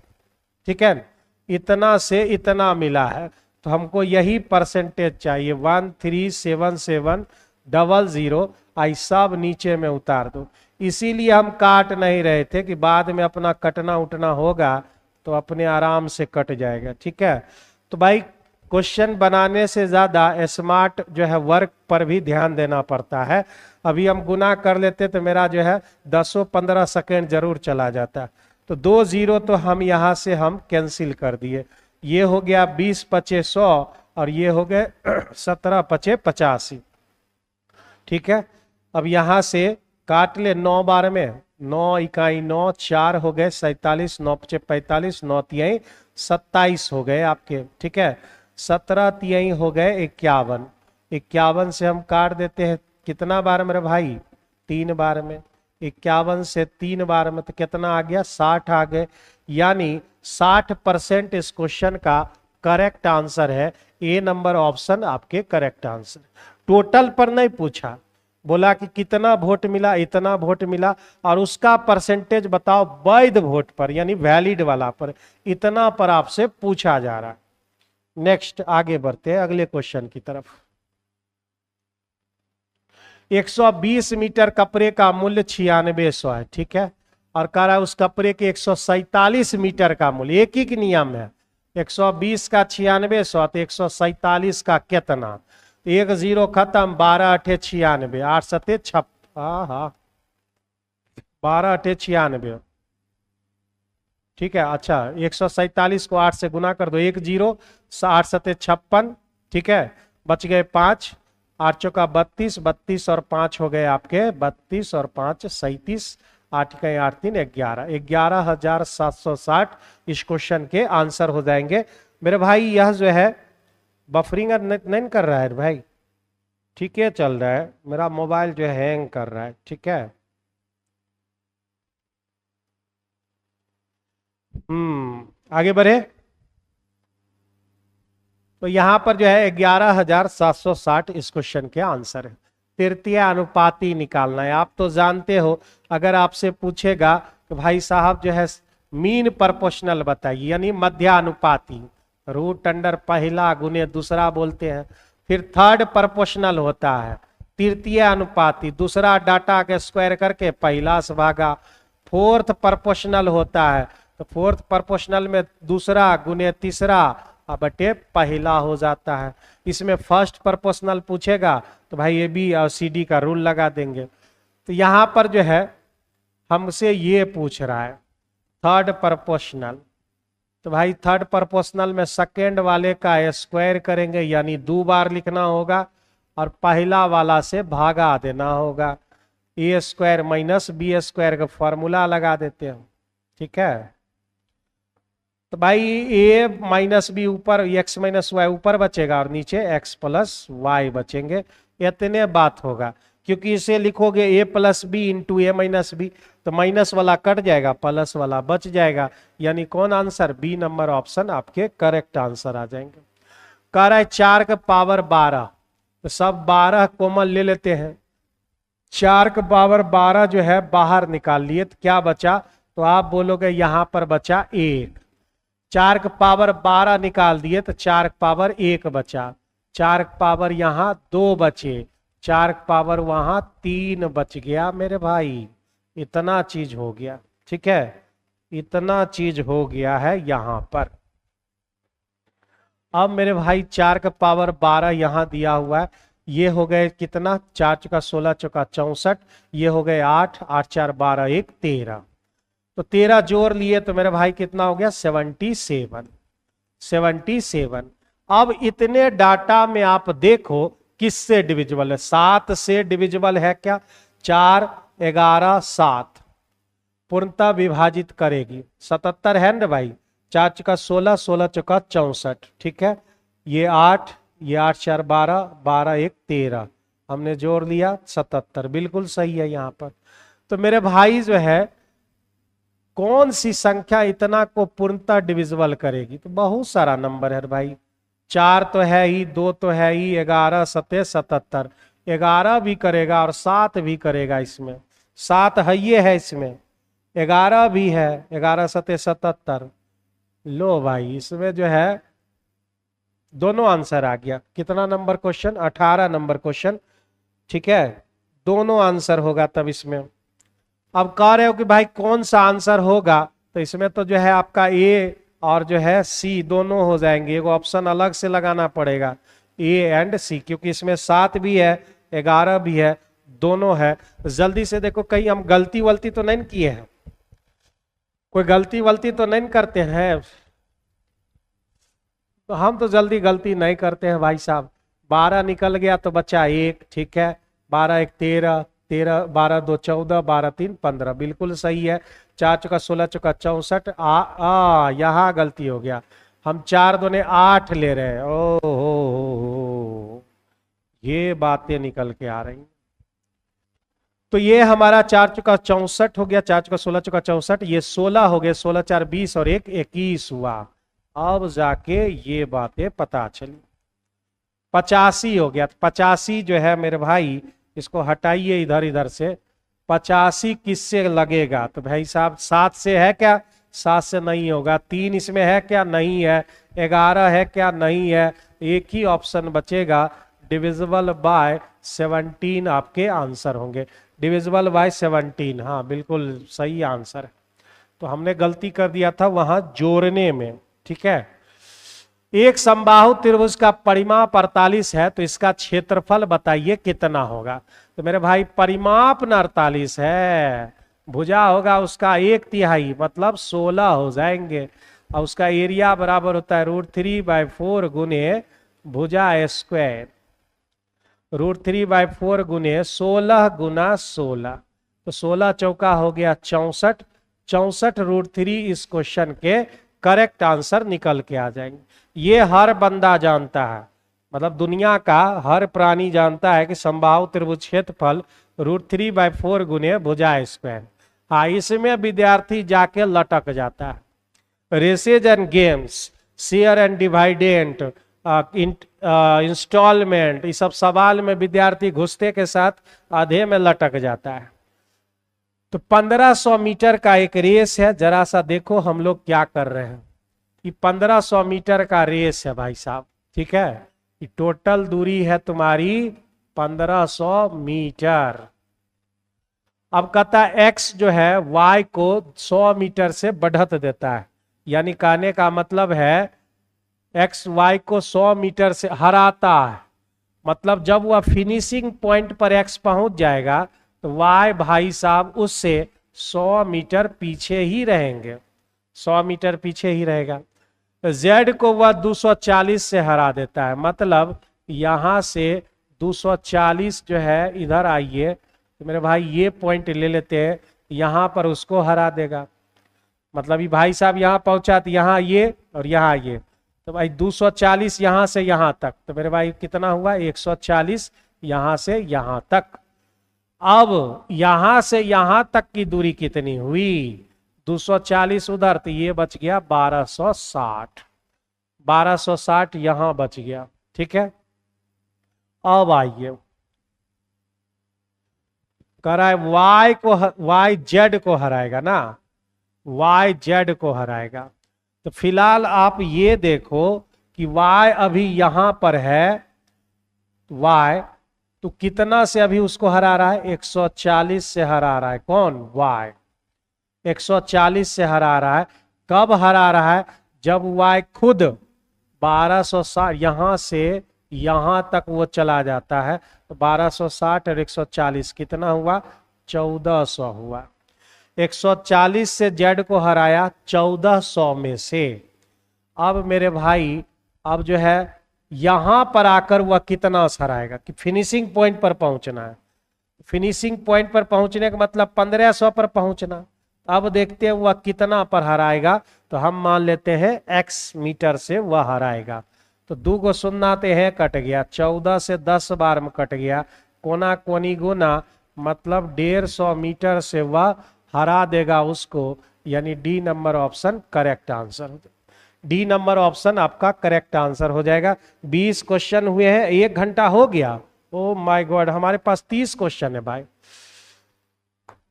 ठीक है, इतना से इतना मिला है। तो हमको यही परसेंटेज चाहिए, 1377000। आई सब नीचे में उतार दो। इसीलिए हम काट नहीं रहे थे कि बाद में अपना कटना उठना होगा तो अपने आराम से कट जाएगा। ठीक है, तो भाई क्वेश्चन बनाने से ज्यादा स्मार्ट जो है वर्क पर भी ध्यान देना पड़ता है। अभी हम गुना कर लेते तो मेरा जो है 10-15 सेकेंड जरूर चला जाता। तो 2 जीरो तो हम यहाँ से हम कैंसिल कर दिए। ये हो गया 20-5 100 और ये हो गए 17-5 85। ठीक है, अब यहाँ से काट ले 9 बार में, 9 इकाई 9, 4 हो गए 47, 9 45, 9 तिहाई 27 हो गए आपके। ठीक है, 17 तिहाई हो गए 51। 51 से हम काट देते हैं कितना बार मेरे भाई? 3 बार में। 51 से 3 बार में तो कितना आ गया? 60 आ गए। यानी 60% इस क्वेश्चन का करेक्ट आंसर है। ए नंबर ऑप्शन आपके करेक्ट आंसर। टोटल पर नहीं पूछा, बोला कि कितना वोट मिला, इतना वोट मिला, और उसका परसेंटेज बताओ वैध वोट पर, यानी वैलिड वाला पर, इतना पर आपसे पूछा जा रहा है। नेक्स्ट आगे बढ़ते हैं अगले क्वेश्चन की तरफ। 120 मीटर कपड़े का मूल्य 9600 है। ठीक है, और कह रहा है उस कपड़े के 147 मीटर का मूल्य। एक ही की नियम है, 120 का 9600 तो 147 का कितना? 1 जीरो खत्म, 12 8 96, 8 7 6, हाँ 12 8 96। ठीक है, अच्छा 147 को 8 से गुना कर दो, 1 जीरो, 8 7 56। ठीक है, बच गए 5, 8 चौका 32, 32 और 5 हो गए आपके 32 और 5 37, 8 का 8 3 11, 11,760 इस क्वेश्चन के आंसर हो जाएंगे। मेरे भाई यह जो है बफरिंग नहीं कर रहा है भाई, ठीक है चल रहा है, मेरा मोबाइल जो है हैंग कर रहा है। ठीक है, आगे बढ़े। तो यहां पर जो है 11,760 इस क्वेश्चन के आंसर है। तृतीय अनुपाती निकालना है। आप तो जानते हो, अगर आपसे पूछेगा कि भाई साहब जो है मीन प्रोपोर्शनल बताइए, यानी मध्यानुपाती, रूट अंडर पहला गुने दूसरा बोलते हैं। फिर थर्ड प्रोपोर्शनल होता है, तृतीय अनुपाती, दूसरा डाटा के स्क्वायर करके पहला से भागा। फोर्थ प्रोपोर्शनल होता है, तो फोर्थ प्रोपोर्शनल में दूसरा गुने तीसरा बटे पहला हो जाता है। इसमें फर्स्ट प्रोपोर्शनल पूछेगा तो भाई ए बी और सी डी का रूल लगा देंगे। तो यहां पर जो है हमसे ये पूछ रहा है थर्ड प्रोपोर्शनल, तो भाई थर्ड प्रोपोर्शनल में सेकेंड वाले का स्क्वायर करेंगे, यानी 2 बार लिखना होगा और पहला वाला से भागा देना होगा। ए स्क्वायर माइनस बी स्क्वायर का फॉर्मूला लगा देते हैं। ठीक है, तो भाई ए माइनस बी ऊपर, एक्स माइनस वाई ऊपर बचेगा और नीचे एक्स प्लस वाई बचेंगे। इतने बात होगा, क्योंकि इसे लिखोगे ए प्लस बी इंटू ए माइनस बी, तो माइनस वाला कट जाएगा, प्लस वाला बच जाएगा। यानी कौन आंसर? बी नंबर ऑप्शन आपके करेक्ट आंसर आ जाएंगे। कह रहा है 4 का पावर 12, तो सब 12 कॉमन ले लेते हैं। 4 का पावर 12 जो है बाहर निकाल लिए, तो क्या बचा? तो आप बोलोगे यहां पर बचा 1। 4 का पावर 12 निकाल दिए तो 4 का पावर 1 बचा। 4 का पावर यहाँ 2 बचे, 4 का पावर वहां 3 बच गया। मेरे भाई इतना चीज हो गया। ठीक है, इतना चीज हो गया है यहां पर। अब मेरे भाई 4 का पावर 12 यहां दिया हुआ है, ये हो गए कितना? 4 चौका 16 चौका 64, ये हो गए 8, 8 4 12 1 13। तो 13 जोड़ लिए तो मेरे भाई कितना हो गया? 77। 77। अब इतने डाटा में आप देखो किससे डिविजिबल है? 7 से डिविजिबल है क्या? 4 11 7। पूर्णतः विभाजित करेगी। 77 है ना भाई, 4 चौका 16, 16 चौका 64, ठीक है। ये 8, ये 8 4 12, 12 1 13, हमने जोड़ लिया 77, बिल्कुल सही है यहाँ पर। तो मेरे भाई जो है कौन सी संख्या इतना को पूर्णतः डिविजिबल करेगी? तो बहुत सारा नंबर है भाई, 4 तो है ही, 2 तो है ही, 11 7 77, 11 भी करेगा और 7 भी करेगा। इसमें 7 है, ये है, इसमें 11 भी है, 11 7 77। लो भाई इसमें जो है दोनों आंसर आ गया। कितना नंबर क्वेश्चन? 18 नंबर क्वेश्चन, ठीक है, दोनों आंसर होगा तब इसमें। अब कह रहे हो कि भाई कौन सा आंसर होगा, तो इसमें तो जो है आपका ए और जो है सी दोनों हो जाएंगे, एक ऑप्शन अलग से लगाना पड़ेगा, ए एंड सी, क्योंकि इसमें 7 भी है 11 भी है, दोनों है। जल्दी से देखो कहीं हम गलती वलती तो नहीं किए हैं, कोई गलती वलती तो नहीं करते हैं? तो हम तो जल्दी गलती नहीं करते हैं भाई साहब। 12 निकल गया तो बचा 1, ठीक है, 12 1 13, 13 12 2 14, 12 3 15, बिल्कुल सही है। 4 चौका 16 चौका 64, यहाँ गलती हो गया, हम 4 दूने 8 ले रहे हैं। ओ ये बातें निकल के आ रही। तो ये हमारा 4 चौका 64 हो गया, 4 चौका 16 चौका 64, ये 16 हो गए, 16 4 20 और 1 21 हुआ। अब जाके ये बातें पता चली। 85 हो गया, 85 जो है मेरे भाई, इसको हटाइए इधर इधर से, 85 किससे लगेगा? तो भाई साहब 7 से है क्या? 7 से नहीं होगा। 3 इसमें है क्या? नहीं है। 11 है क्या? नहीं है। एक ही ऑप्शन बचेगा, डिविजिबल बाय 17 आपके आंसर होंगे। डिविजिबल बाय 17, हाँ बिल्कुल सही आंसर है। तो हमने गलती कर दिया था वहां जोड़ने में, ठीक है। एक समबाहु त्रिभुज का परिमाप 48 है, तो इसका क्षेत्रफल बताइए कितना होगा? तो मेरे भाई परिमाप न 48 है, भुजा होगा उसका 1/3, मतलब 16 हो जाएंगे। और उसका एरिया बराबर होता है √3/4 गुने भुजा स्क्वायर, √3/4 गुने 16 गुना 16, तो 16 चौका हो गया 64, 64 √3 इस क्वेश्चन के करेक्ट आंसर निकल के आ जाएंगे। ये हर बंदा जानता है, मतलब दुनिया का हर प्राणी जानता है कि समबाहु त्रिभुज क्षेत्रफल √3/4 गुने भुजा स्क्वायर। हाँ, इसमें विद्यार्थी जाके लटक जाता है। Races and games, share and dividend, installment, ये सब सवाल में विद्यार्थी घुसते के साथ आधे में लटक जाता है। तो 1500 मीटर का एक रेस है, जरा सा देखो हम लोग क्या कर रहे हैं। ये 1500 मीटर का रेस है भाई साहब, ठीक है। ये टोटल दूरी है तुम्हारी 1500 मीटर। अब कहता है x जो है y को 100 मीटर से बढ़त देता है, यानी कहने का मतलब है x y को 100 मीटर से हराता है। मतलब जब वह फिनिशिंग पॉइंट पर x पहुंच जाएगा तो y भाई साहब उससे 100 मीटर पीछे ही रहेंगे, 100 मीटर पीछे ही रहेगा। z को वह 240 से हरा देता है, मतलब यहां से 240 जो है, इधर आइए तो मेरे भाई ये पॉइंट ले लेते हैं, यहां पर उसको हरा देगा। मतलब ये भाई साहब यहां पहुंचा तो यहां ये और यहां ये, तो भाई 240 यहां से यहां तक, तो मेरे भाई कितना हुआ? 140 यहां से यहां तक। अब यहां से यहां तक की दूरी कितनी हुई? 240 उधर, तो ये बच गया 1260, 1260 यहां बच गया, ठीक है। अब आइए, कह रहा है y को, y z को हराएगा ना, y z को हराएगा। तो फिलहाल आप ये देखो कि y अभी यहां पर है, y तो कितना से अभी उसको हरा रहा है? 140 से हरा रहा है। कौन? y 140 से हरा रहा है। कब हरा रहा है? जब y खुद 1260 यहां से यहां तक वो चला जाता है, तो 1260 और 140 कितना हुआ? 1400 हुआ। 140 से z को हराया 1400 में से। अब मेरे भाई अब जो है यहां पर आकर वह कितना हराएगा कि फिनिशिंग पॉइंट पर पहुंचना है। फिनिशिंग पॉइंट पर पहुंचने का मतलब 1500 पर पहुंचना। अब देखते हैं वह कितना पर हराएगा, तो हम मान लेते हैं x मीटर से वह हराएगा। तो 2 को सुनाते हैं, कट गया, 14 से 10 बार में कट गया, कोना कोनी गुना, मतलब 150 मीटर से वह हरा देगा उसको, यानी D number option correct answer. D number option आपका करेक्ट आंसर हो जाएगा। 20 क्वेश्चन हुए हैं, 1 घंटा हो गया। ओ माय गॉड, हमारे पास 30 क्वेश्चन है भाई।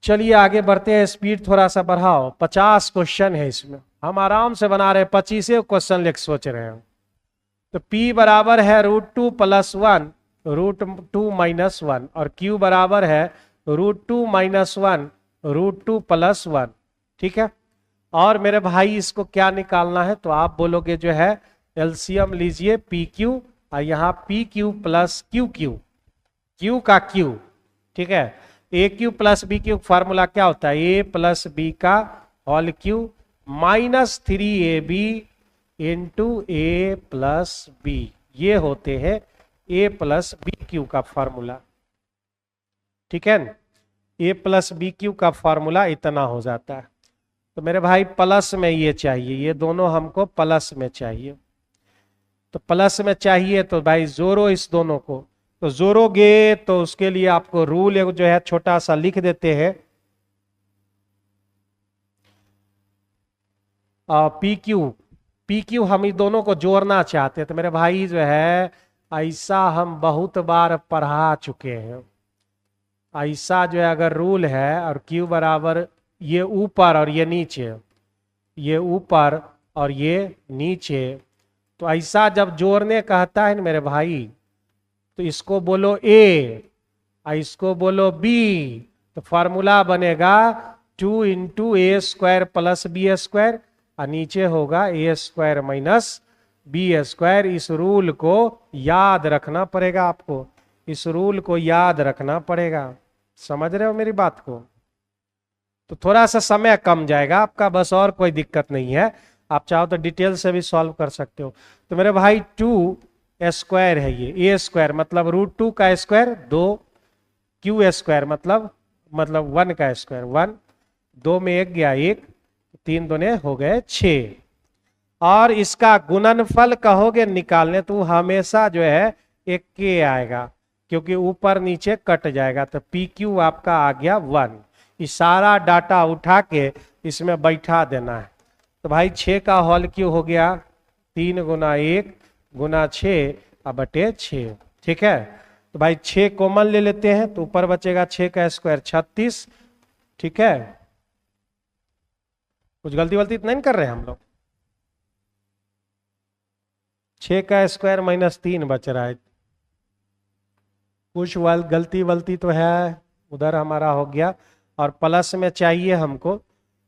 चलिए आगे बढ़ते हैं, स्पीड थोड़ा सा बढ़ाओ। 50 क्वेश्चन है इसमें, हम आराम से बना रहे हैं, 25 क्वेश्चन लेके सोच रहे हैं। तो P बराबर है √2 + 1 √2 - 1, और Q बराबर है √2 - 1 √2 + 1। ठीक है, और मेरे भाई इसको क्या निकालना है, तो आप बोलोगे जो है एलसीएम लीजिए PQ, और यहाँ PQ + QQ, Q का Q। ठीक है, AQ + BQ फार्मूला क्या होता है, A + B का whole Q -3AB × A + B, ये होते हैं A + BQ का फार्मूला। ठीक है, A + BQ का फार्मूला इतना हो जाता है। तो मेरे भाई प्लस में ये चाहिए, ये दोनों हमको प्लस में चाहिए। तो प्लस में चाहिए तो भाई जोड़ो इस दोनों को, तो जोड़ोगे तो उसके लिए आपको रूल जो है छोटा सा लिख देते हैं। PQ हम इन दोनों को जोड़ना चाहते हैं, तो मेरे भाई जो है ऐसा हम बहुत बार पढ़ा चुके हैं। ऐसा जो है अगर रूल है, और Q बराबर ये ऊपर और ये नीचे, ये ऊपर और ये नीचे, तो ऐसा जब जोड़ने कहता है ना मेरे भाई, तो इसको बोलो A और इसको बोलो B, तो फार्मूला बनेगा 2 × A² + B², और नीचे होगा A² - B²। इस रूल को याद रखना पड़ेगा आपको, इस रूल को याद रखना पड़ेगा। समझ रहे हो मेरी बात को? तो थोड़ा सा समय कम जाएगा आपका, बस, और कोई दिक्कत नहीं है। आप चाहो तो डिटेल से भी सॉल्व कर सकते हो। तो मेरे भाई 2² है ये, A² मतलब √2 का स्क्वायर 2, Q² मतलब 1 का स्क्वायर 1, 2 में 1 गया 1, 3 दूने हो गए 6। और इसका गुणनफल कहोगे निकालने तो हमेशा जो है 1 के आएगा, क्योंकि ऊपर नीचे कट जाएगा। तो PQ आपका आ गया 1। इस सारा डाटा उठा के इसमें बैठा देना है। तो भाई 6 का होल क्यू हो गया 3 × 1 × 6 बटे 6। ठीक है, तो भाई 6 कॉमन ले लेते हैं, तो ऊपर बचेगा 6 का स्क्वायर 36। ठीक है, कुछ गलती वलती तो नहीं कर रहे हैं हम लोग? 6 का स्क्वायर -3 बच रहा है, कुछ गलती वलती तो है उधर हमारा हो गया। और प्लस में चाहिए हमको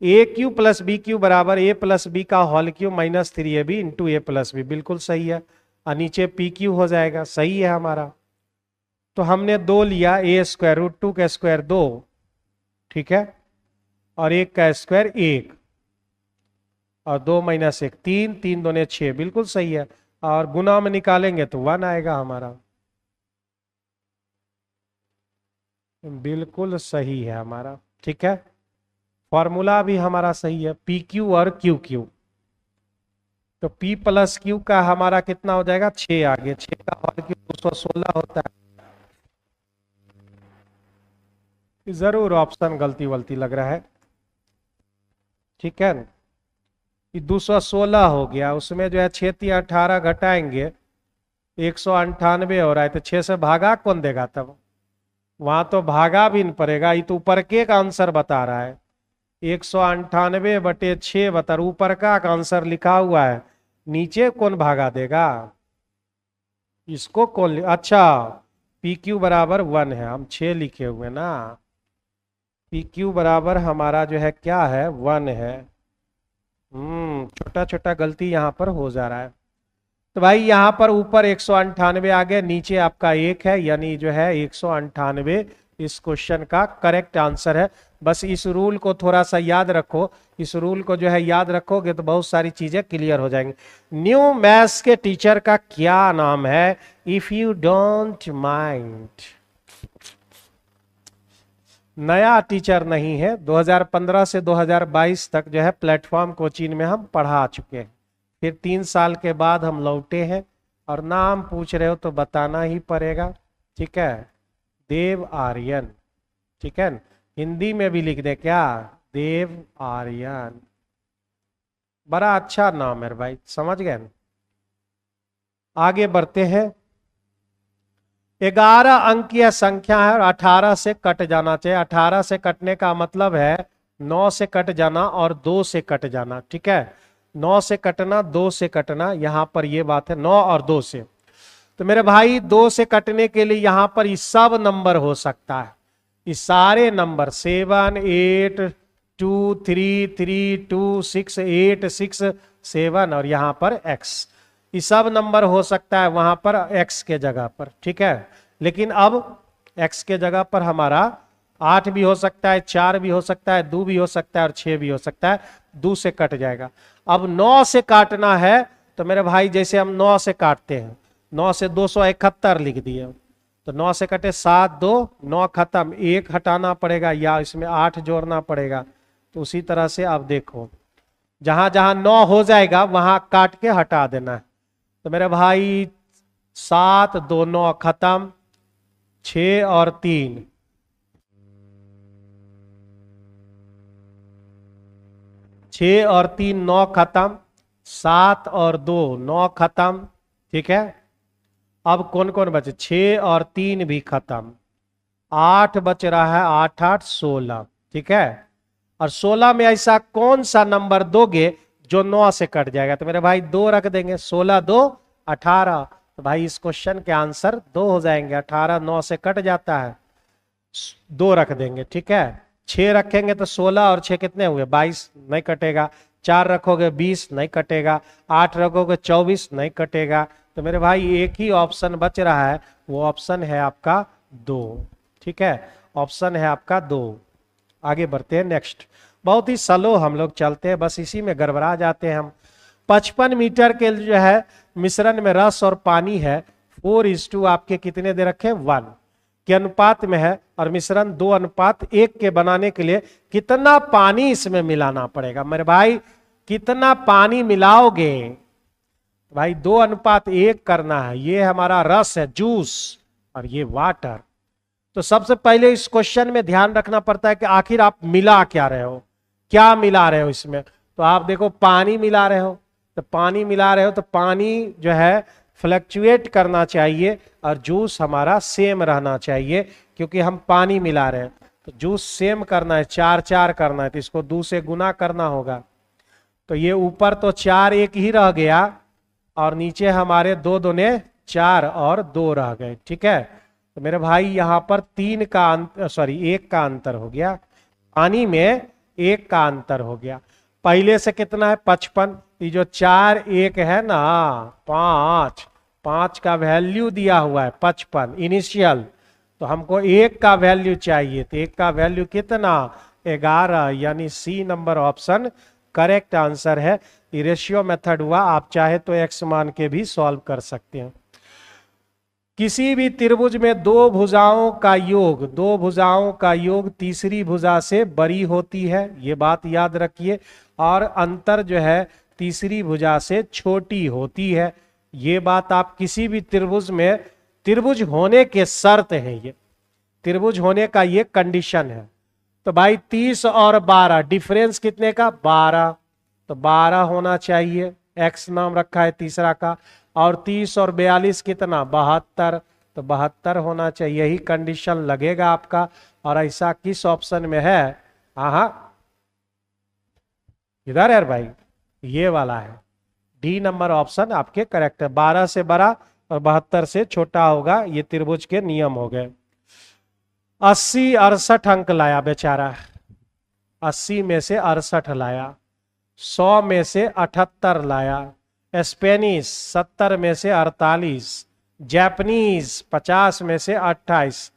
AQ + BQ बराबर A + B का whole Q -3AB × A + B, बिल्कुल सही है। और नीचे PQ हो जाएगा, सही है हमारा। तो हमने 2 लिया, A² √2 का स्क्वायर 2, ठीक है, और 1 का स्क्वायर 1, और 2 - 1 3, 3 दूने 6, बिल्कुल सही है। और गुना में निकालेंगे तो 1 आएगा हमारा, बिल्कुल सही है हमारा। ठीक है, फॉर्मूला भी हमारा सही है, PQ और QQ। तो P + Q का हमारा कितना हो जाएगा 6 आगे, 6 का होल क्यू 216 होता है। जरूर ऑप्शन गलती वलती लग रहा है। ठीक है, ये 216 हो गया, उसमें जो है 6 × 18 घटाएंगे 198 हो रहा है, तो 6 से भागा कौन देगा तब? वहां तो भागा भी नहीं पड़ेगा, ये तो ऊपर के का आंसर बता रहा है। 198 बटे 6 बता, ऊपर का आंसर लिखा हुआ है, नीचे कौन भागा देगा? इसको कौन अच्छा, PQ बराबर 1 है, हम 6 लिखे हुए ना। PQ बराबर हमारा जो है क्या है 1 है। छोटा छोटा गलती यहाँ पर हो जा रहा है। तो भाई यहाँ पर ऊपर 198 आ गए, नीचे आपका 1 है, यानी जो है 198 इस क्वेश्चन का करेक्ट आंसर है। बस इस रूल को थोड़ा सा याद रखो, इस रूल को जो है याद रखोगे तो बहुत सारी चीजें क्लियर हो जाएंगी। न्यू मैथ्स के टीचर का क्या नाम है, इफ यू डोंट माइंड? नया टीचर नहीं है, 2015 से 2022 तक जो है प्लेटफॉर्म कोचिंग में हम पढ़ा चुके हैं। फिर 3 साल के बाद हम लौटे हैं और नाम पूछ रहे हो तो बताना ही पड़ेगा, ठीक है। देव आर्यन, ठीक है। हिंदी में भी लिख दे क्या, देव आर्यन, बड़ा अच्छा नाम है भाई, समझ गए ना। आगे बढ़ते हैं। 11 अंकीय संख्या है और 18 से कट जाना चाहिए। 18 से कटने का मतलब है 9 से कट जाना और 2 से कट जाना, ठीक है। 9 से कटना, 2 से कटना, यहां पर ये बात है 9 और 2 से। तो मेरे भाई 2 से कटने के लिए यहां पर ये सब नंबर हो सकता है, ये सारे नंबर 7 8 2 3 3 2 6 8 6 7 और यहां पर x, ये सब नंबर हो सकता है वहां पर x के जगह पर, ठीक है। लेकिन अब x के जगह पर हमारा 8 भी हो सकता है, 4 भी हो सकता है, 2 भी हो सकता है और 6 भी हो सकता है। 2 से कट जाएगा। अब 9 से काटना है तो मेरे भाई जैसे हम 9 से काटते हैं, 9 से 271 लिख दिए, तो 9 से कटे 7 2 9 खत्म, 1 हटाना पड़ेगा या इसमें 8 जोड़ना पड़ेगा। तो उसी तरह से आप देखो जहां जहां 9 हो जाएगा वहां काट के हटा देना है। तो मेरे भाई 7 2 9 खत्म, 6 और 3, 6 और 3 9 खत्म, 7 और 2 9 खत्म, ठीक है। अब कौन कौन बचे, 6 और 3 भी खत्म, 8 बच रहा है, 8 8 16, ठीक है। और 16 में ऐसा कौन सा नंबर दोगे जो 9 से कट जाएगा, तो मेरे भाई 2 रख देंगे, 16 2 18। तो भाई इस क्वेश्चन के आंसर 2 हो जाएंगे। 18 9 से कट जाता है, 2 रख देंगे, ठीक है। 6 रखेंगे तो 16 और 6 कितने हुए, 22, नहीं कटेगा। 4 रखोगे 20, नहीं कटेगा। 8 रखोगे 24, नहीं कटेगा। तो मेरे भाई एक ही ऑप्शन बच रहा है, वो ऑप्शन है आपका 2, ठीक है। ऑप्शन है आपका 2। आगे बढ़ते हैं नेक्स्ट। बहुत ही स्लो हम लोग चलते हैं, बस इसी में गड़बड़ा जाते हैं हम। 55 मीटर के जो है मिश्रण में रस और पानी है, 4:2 आपके कितने दे रखे, 1 के अनुपात में है और मिश्रण 2:1 के बनाने के लिए कितना पानी इसमें मिलाना पड़ेगा। मेरे भाई कितना पानी मिलाओगे, भाई 2:1 करना है। ये हमारा रस है, जूस, और ये वाटर। तो सबसे पहले इस क्वेश्चन में ध्यान रखना पड़ता है कि आखिर आप मिला क्या रहे हो, क्या मिला रहे हो इसमें। तो आप देखो पानी मिला रहे हो, तो पानी मिला रहे हो तो पानी जो है फ्लक्चुएट करना चाहिए और जूस हमारा सेम रहना चाहिए, क्योंकि हम पानी मिला रहे हैं। तो जूस सेम करना है, 4 4 करना है, तो इसको 2 से गुना करना होगा। तो ये ऊपर तो 4 1 ही रह गया और नीचे हमारे 2 दूने 4 और 2 रह गए, ठीक है। तो मेरे भाई यहाँ पर 1 का अंतर हो गया, पानी में 1 का अंतर हो गया। पहले से कितना है 55, ये जो 4 1 है ना 5 का वैल्यू दिया हुआ है 55 इनिशियल, तो हमको 1 का वैल्यू चाहिए। तो 1 का वैल्यू कितना, 11, यानी C number option correct answer है। ये रेशियो मेथड हुआ, आप चाहे तो एक्स मान के भी सॉल्व कर सकते हैं। किसी भी त्रिभुज में 2 भुजाओं का योग तीसरी भुजा से बड़ी होती है, ये बात याद रखिए। और अंतर जो है तीसरी भुजा से छोटी होती है, ये बात आप किसी भी त्रिभुज में, त्रिभुज होने के शर्त है, ये त्रिभुज होने का ये कंडीशन है। तो भाई 30 और 12 डिफरेंस कितने का, 12, तो 12 होना चाहिए, एक्स नाम रखा है तीसरा का। और 30 और 42 कितना, 72, तो 72 होना चाहिए, यही कंडीशन लगेगा आपका। और ऐसा किस ऑप्शन में है, हाँ इधर है भाई, ये वाला है, डी नंबर ऑप्शन आपके करेक्ट है। 12 से बड़ा और 72 से छोटा होगा, ये त्रिभुज के नियम हो गए। 80 68 अंक लाया बेचारा, 80 में से 68 लाया, 100 में से 78 लाया, स्पेनिश 70 में से 48, जापानीज 50 में से 28।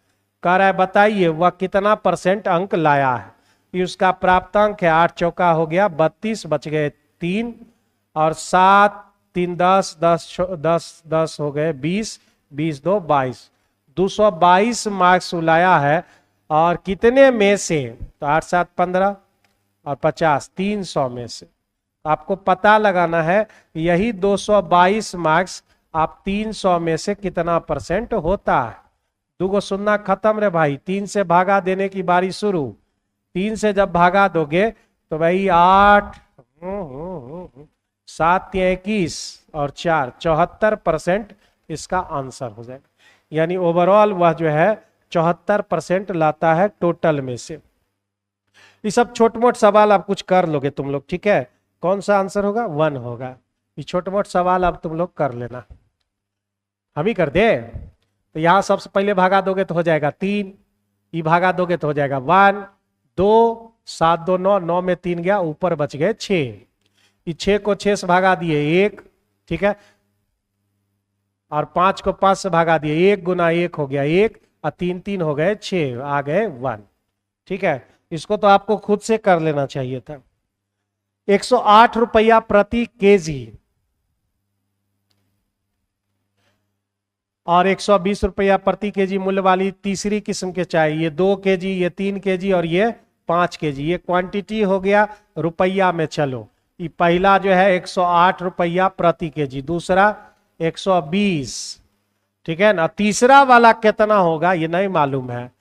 कह रहा है बताइए वह कितना % अंक लाया है। ये उसका प्राप्तांक है, 8 चौका हो गया 32, बच गए 3 और 7 3 10 10 10 10 हो गए 20 20 2 22, 222 मार्क्स लाया है। और कितने में से, तो 8 7 15 और 50, 300 में से। आपको पता लगाना है यही 222 मार्क्स आप 300 में से कितना परसेंट होता है। दुगो सुनना खत्म रे भाई, 3 से भागा देने की बारी शुरू। 3 से जब भागा दोगे तो भाई 8 7 या 21 और 4 74% इसका आंसर हो जाएगा। यानी ओवरऑल वह जो है 74% लाता है टोटल में से। ये सब छोट मोट सवाल आप कुछ कर लोगे तुम लोग, ठीक है। कौन सा आंसर होगा, 1 होगा। ये छोट मोट सवाल अब तुम लोग कर लेना, हम ही कर दे। तो यहां सबसे पहले भागा दोगे तो हो जाएगा 3, ये भागा दोगे तो हो जाएगा 1 2 7 2 9, 9 में 3 गया, ऊपर बच गए 6। ये 6 को 6 से भागा दिए 1, ठीक है। और 5 को 5 से भागा दिए, 1 गुना 1 हो गया 1, और 3 3 हो गए 6, आ गए 1, ठीक है। इसको तो आपको खुद से कर लेना चाहिए था। 108 रुपया प्रति केजी और 120 रुपया प्रति केजी मूल्य वाली तीसरी किस्म के चाय, ये 2 केजी, ये 3 केजी और ये 5 केजी। ये क्वांटिटी हो गया रुपया में। चलो, ये पहला जो है 108 रुपया प्रति केजी, दूसरा 120, ठीक है ना। तीसरा वाला कितना होगा ये नहीं मालूम है,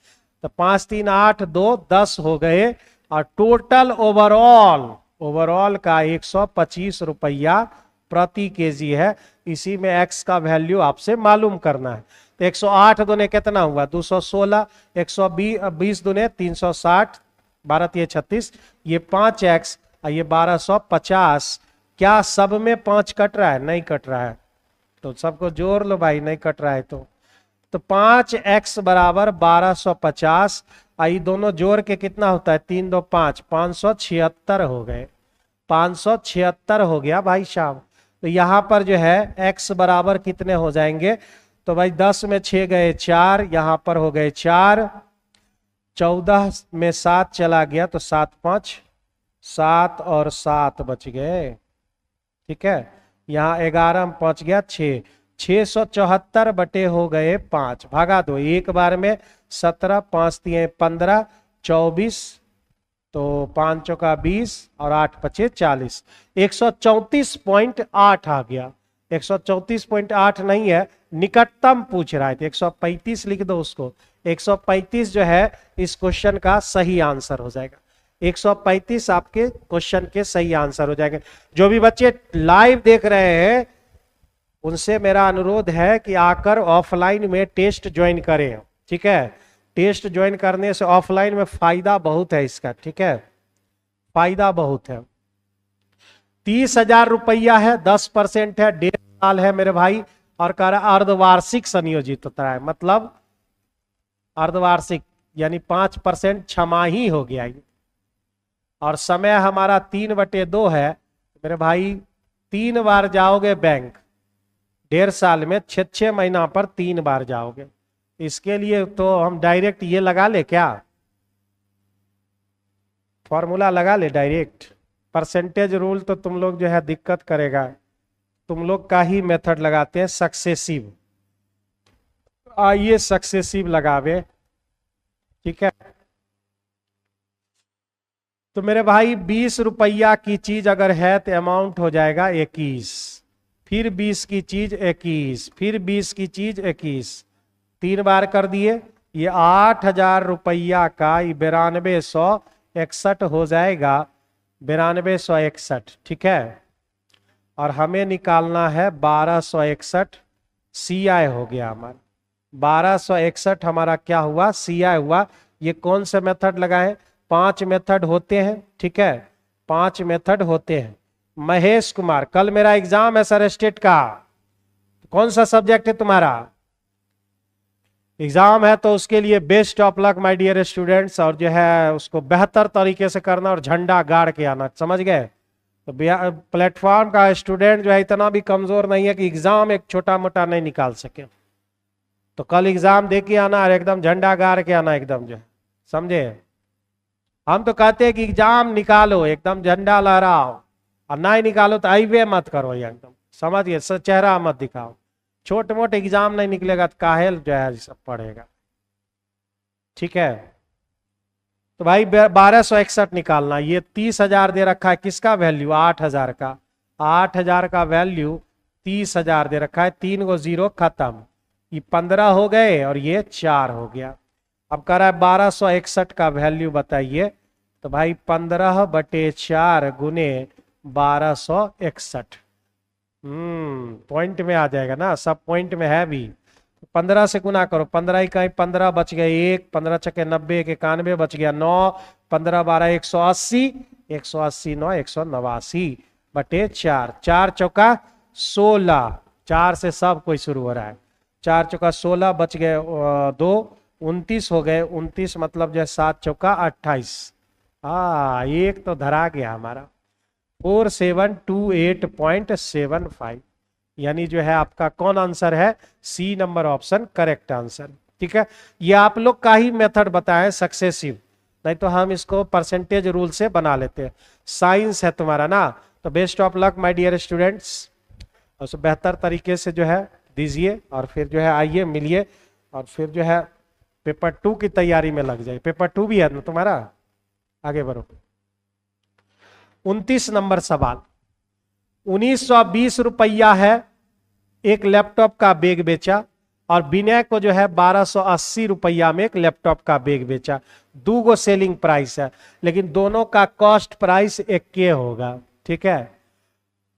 तो 5 3 8 2 10 हो गए, और टोटल ओवरऑल का 125 रुपया प्रति केजी है। इसी में एक्स का वैल्यू आपसे मालूम करना है। तो 108 दुने कितना हुआ 216, 120 दुने 360, 12 3 36, ये 5x और ये 1250। क्या सब में 5 कट रहा है, नहीं कट रहा है, तो सबको जोड़ लो भाई, नहीं कट रहा है तो 5x बराबर 1250, आई दोनों जोड़ के कितना होता है 3 2 5, 576 हो गए, 576 हो गया भाई साहब। तो यहां पर जो है x बराबर कितने हो जाएंगे, तो भाई 10 में 6 गए 4, यहां पर हो गए 4, 14 में 7 चला गया तो 7 5 7 और 7 बच गए, ठीक है। यहाँ 11 में 5 गया 6, 674 बटे हो गए 5, भागा दो एक बार में 17, 5 3 15, 24, तो 5 चौका 20 और 8 पचे 40, 134.8 आ गया। 134.8 नहीं है, निकटतम पूछ रहा है, तो 135 लिख दो उसको। 135 जो है इस क्वेश्चन का सही आंसर हो जाएगा। 135 आपके क्वेश्चन के सही आंसर हो जाएंगे। जो भी बच्चे लाइव देख रहे हैं उनसे मेरा अनुरोध है कि आकर ऑफलाइन में टेस्ट ज्वाइन करें, ठीक है। टेस्ट ज्वाइन करने से ऑफलाइन में फायदा बहुत है इसका, ठीक है, फायदा बहुत है। 30,000 रुपया है, 10% है, 1.5 साल है मेरे भाई, और कह रहा अर्धवार्षिक संयोजित होता है, मतलब अर्धवार्षिक यानी 5% छमाही हो गया ये। और समय हमारा 3/2 है मेरे भाई, 3 बार जाओगे बैंक, 1.5 साल में 6 महीना पर 3 बार जाओगे। इसके लिए तो हम डायरेक्ट ये लगा ले, क्या फॉर्मूला लगा ले डायरेक्ट। परसेंटेज रूल तो तुम लोग जो है दिक्कत करेगा, तुम लोग का ही मेथड लगाते हैं सक्सेसिव। आइए सक्सेसिव लगावे, ठीक है। तो मेरे भाई 20 रुपया की चीज अगर है तो अमाउंट हो जाएगा 21, फिर 20 की चीज 21, फिर 20 की चीज 21, 3 बार कर दिए। ये 8,000 रुपया का 9261 हो जाएगा, 9261, ठीक है। और हमें निकालना है 1261, CI हो गया हमारा 1261 हमारा क्या हुआ, CI हुआ। ये कौन से मेथड लगाए, 5 मेथड होते हैं, ठीक है, 5 मेथड होते हैं। महेश कुमार, कल मेरा एग्जाम है सर स्टेट का, कौन सा सब्जेक्ट है तुम्हारा, एग्जाम है तो उसके लिए best of luck my dear students. और जो है उसको बेहतर तरीके से करना और झंडा गाड़ के आना, समझ गए। तो प्लेटफॉर्म का स्टूडेंट जो है इतना भी कमजोर नहीं है कि एग्जाम एक छोटा मोटा नहीं निकाल सके। तो कल एग्जाम दे के आना और एकदम झंडा गाड़ के आना, एकदम जो है, समझे। हम तो कहते हैं कि एग्जाम निकालो, एकदम झंडा लहराओ, और ना ही निकालो तो आईवे मत करो, ये एकदम समझिए, चेहरा मत दिखाओ। छोट मोट एग्जाम नहीं निकलेगा तो काहे जो है सब पढ़ेगा, ठीक है। तो भाई 1261 निकालना। ये 30,000 दे रखा है, किसका वैल्यू? 8,000 का। 8,000 का वैल्यू 30,000 दे रखा है, 3 गो जीरो खत्म। ये 15 हो गए और ये 4 हो गया। अब कह रहा है 1261 का वैल्यू बताइए। तो भाई 15/4 गुने 1261। पॉइंट में आ जाएगा ना, सब पॉइंट में है भी। 15 से गुना करो, 15 इकाई 15 बच गए 1, 15 छके 90, 91 बच गया 9, 15 12 180, 180 9 189/4, 4 चौका 16, 4 से सब कोई शुरू हो रहा है। 4 चौका 16 बच गए 2, 29 हो गए। 29 मतलब जो 7 चौका 28। एक तो धरा गया हमारा। 4728.75 यानी जो है आपका कौन आंसर है? C number option correct answer. ठीक है, ये आप लोग का ही मेथड बताएं सक्सेसिव, नहीं तो हम इसको परसेंटेज रूल से बना लेते हैं। साइंस है तुम्हारा ना, तो best of luck my dear students. और बेहतर तरीके से जो है दीजिए, और फिर जो है आइए मिलिए, और फिर जो है पेपर 2 की तैयारी में लग जाए। पेपर 2 भी है ना तुम्हारा, आगे बढ़ो। 29 नंबर सवाल। 1920 रुपया है, एक लैपटॉप का बैग बेचा, और विनय को जो है 1280 रुपया में एक लैपटॉप का बैग बेचा। 2 गो सेलिंग प्राइस है, लेकिन दोनों का कॉस्ट प्राइस एक के होगा। ठीक है,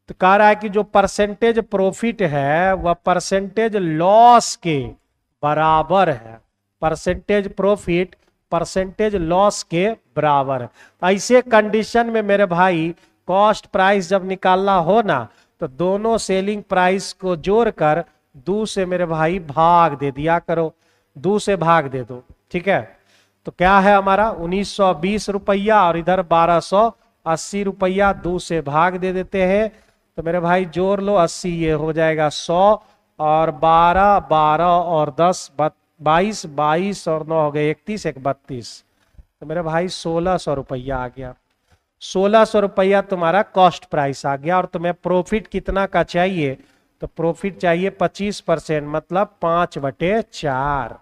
तो कह रहा है कि जो परसेंटेज प्रॉफिट है वह परसेंटेज लॉस के बराबर है। परसेंटेज प्रॉफिट परसेंटेज लॉस के बराबर है। ऐसे कंडीशन में मेरे भाई कॉस्ट प्राइस जब निकालना हो ना, तो दोनों सेलिंग प्राइस को जोड़कर 2 से मेरे भाई भाग दे दिया करो, 2 से भाग दे दो। ठीक है, तो क्या है हमारा 1920 रुपया और इधर 1280 रुपया, 2 से भाग दे देते हैं। तो मेरे भाई जोड़ लो, 80 ये हो जाएगा 100, और 12 12 और 10 22, 22 और 9 हो गए 31, 1 32। तो मेरे भाई 1600 रुपया आ गया। 1600 रुपया तुम्हारा कॉस्ट प्राइस आ गया। और तुम्हें प्रॉफिट कितना का चाहिए? तो प्रॉफिट चाहिए 25%, मतलब 5/4।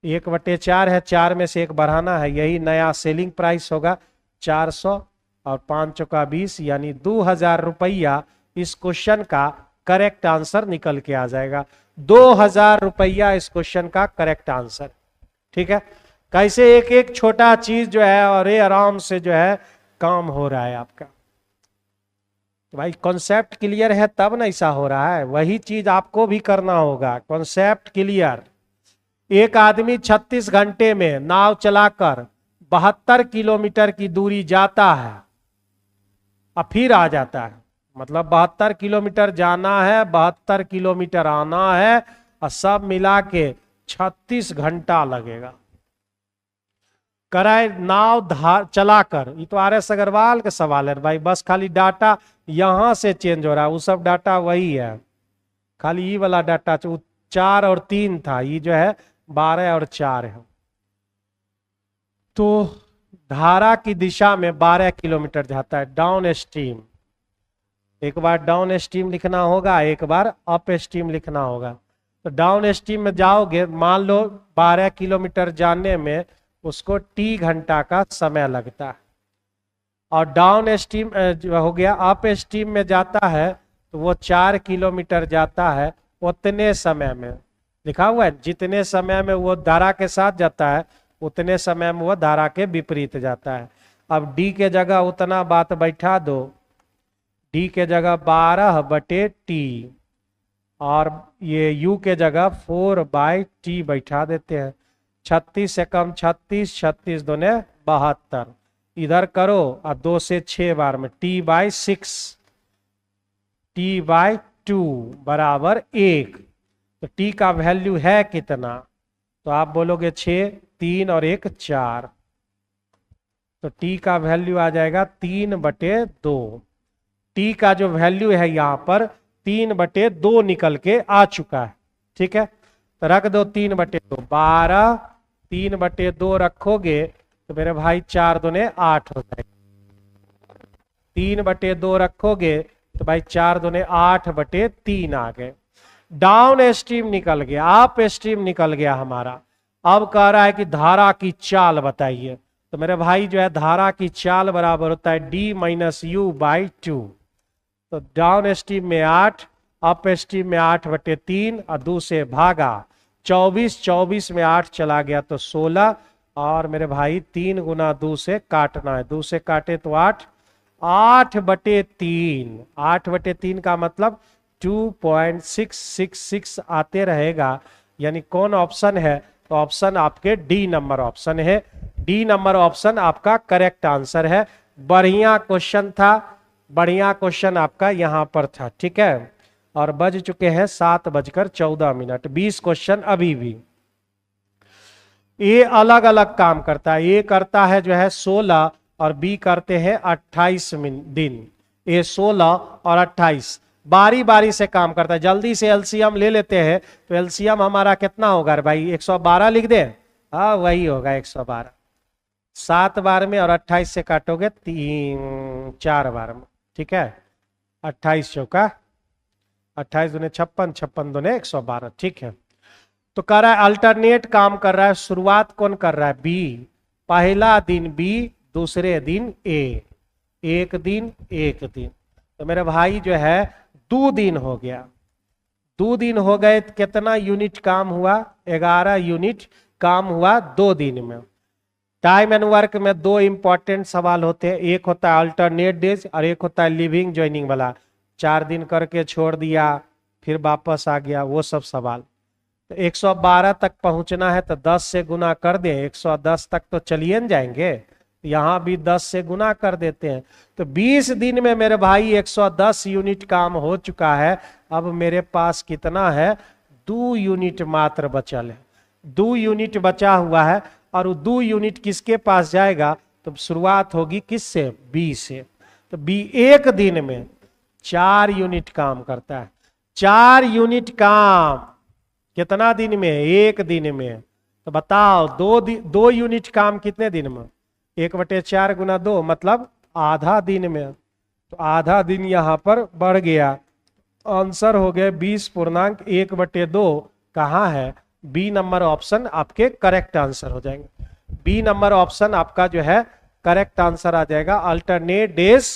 1/4 है, 4 में से 1 बढ़ाना है, यही नया सेलिंग प्राइस होगा 400, और 5 चौका 20 यानी 2000 रुपया इस क्वेश्चन का करेक्ट आंसर निकल के आ जाएगा। 2000 रुपया इस क्वेश्चन का करेक्ट आंसर। ठीक है, कैसे एक एक छोटा चीज जो है और ये आराम से जो है काम हो रहा है आपका। तो भाई कॉन्सेप्ट क्लियर है तब ना ऐसा हो रहा है, वही चीज आपको भी करना होगा। Concept clear. एक आदमी 36 घंटे में नाव चलाकर 72 किलोमीटर की दूरी जाता है और फिर आ जाता है, मतलब 72 किलोमीटर जाना है, 72 किलोमीटर आना है, और सब मिला के 36 घंटा लगेगा। कराए नाव चलाकर, ये तो RS अग्रवाल का सवाल है भाई, बस खाली डाटा यहां से चेंज हो रहा है, वो सब डाटा वही है, खाली ये वाला डाटा 4 और 3 था, ये जो है 12 और 4 है। तो धारा की दिशा में 12 किलोमीटर जाता है डाउन स्ट्रीम। एक बार डाउन स्ट्रीम लिखना होगा, एक बार अप स्ट्रीम लिखना होगा। तो डाउन स्ट्रीम में जाओगे, मान लो 12 किलोमीटर जाने में उसको T घंटा का समय लगता है, और डाउन स्ट्रीम जो हो गया अप स्ट्रीम में जाता है तो वो 4 किलोमीटर जाता है उतने समय में। लिखा हुआ है जितने समय में वो धारा के साथ जाता है उतने समय में वो धारा के विपरीत जाता है। अब D के जगह उतना बात बैठा दो, D के जगह 12/T, और ये U के जगह 4/T बैठा देते हैं। 36 से कम 36, 36 दूने 72, इधर करो और 2 से 6 बार में T/6, T/2 बराबर 1। तो T का वैल्यू है कितना? तो आप बोलोगे 6, 3 और 1 4, तो T का वैल्यू आ जाएगा 3/2। T का जो वैल्यू है यहाँ पर 3/2 निकल के आ चुका है। ठीक है, तो रख दो 3/2, 12, 3/2 रखोगे तो मेरे भाई 4 दूने 8 हो जाएगा। 3/2 रखोगे तो भाई 4 दूने 8/3 आ गए। डाउन स्ट्रीम निकल गया, अप स्ट्रीम निकल गया हमारा। अब कह रहा है कि धारा की चाल बताइए। तो मेरे भाई जो है धारा की चाल बराबर होता है d माइनस यू बाई 2। तो डाउन स्ट्रीम में 8, अप स्ट्रीम में 8/3 और 2 से भागा 24, 24 में 8 चला गया तो 16, और मेरे भाई 3 गुना 2 से काटना है, 2 से काटे तो 8, 8/3, 8/3 का मतलब 2.666 आते रहेगा। यानी कौन ऑप्शन है? तो ऑप्शन आपके डी नंबर ऑप्शन है। डी नंबर ऑप्शन आपका करेक्ट आंसर है। बढ़िया क्वेश्चन था, बढ़िया क्वेश्चन आपका यहां पर था। ठीक है, और बज चुके हैं 7:14, 20 क्वेश्चन अभी भी। ए अलग अलग काम करता है, ए करता है जो है 16 और बी करते हैं 28 दिन। ए 16 और 28 बारी बारी से काम करता है। जल्दी से एलसीएम ले लेते हैं, तो एलसीएम हमारा कितना होगा भाई? 112 लिख दे। हाँ वही होगा 112। 7 बार में और 28 से काटोगे 4 बार में। ठीक है, 28 चौका 28 दूने 56, 56 दूने 112। ठीक है, तो कर रहा है अल्टरनेट काम कर रहा है। शुरुआत कौन कर रहा है? बी। पहला दिन बी, दूसरे दिन ए, एक दिन एक दिन। तो मेरे भाई जो है 2 दिन हो गया, 2 दिन हो गए। कितना यूनिट काम हुआ? 11 यूनिट काम हुआ 2 दिन में। टाइम एंड वर्क में 2 इंपॉर्टेंट सवाल होते हैं, एक होता है अल्टरनेट डेज और एक होता है लिविंग ज्वाइनिंग वाला। 4 दिन करके छोड़ दिया फिर वापस आ गया, वो सब सवाल। तो 112 तक पहुंचना है तो 10 से गुना कर दें, 110 तक तो चलिए न जाएंगे। यहां भी 10 से गुना कर देते हैं। तो 20 दिन में मेरे भाई 110 यूनिट काम हो चुका है। अब मेरे पास कितना है? 2 यूनिट मात्र बचल है, 2 यूनिट बचा हुआ है। और वो 2 यूनिट किसके पास जाएगा? तो शुरुआत होगी किससे? बी से। तो बी एक दिन में 4 यूनिट काम करता है। 4 यूनिट काम कितना दिन में? एक दिन में। तो बताओ 2 यूनिट काम कितने दिन में? 1/4 गुना 2 मतलब आधा दिन में। तो आधा दिन यहां पर बढ़ गया। आंसर हो गए 20.1/2। कहाँ है? बी नंबर ऑप्शन आपके करेक्ट आंसर हो जाएंगे। बी नंबर ऑप्शन आपका जो है करेक्ट आंसर आ जाएगा। Alternate days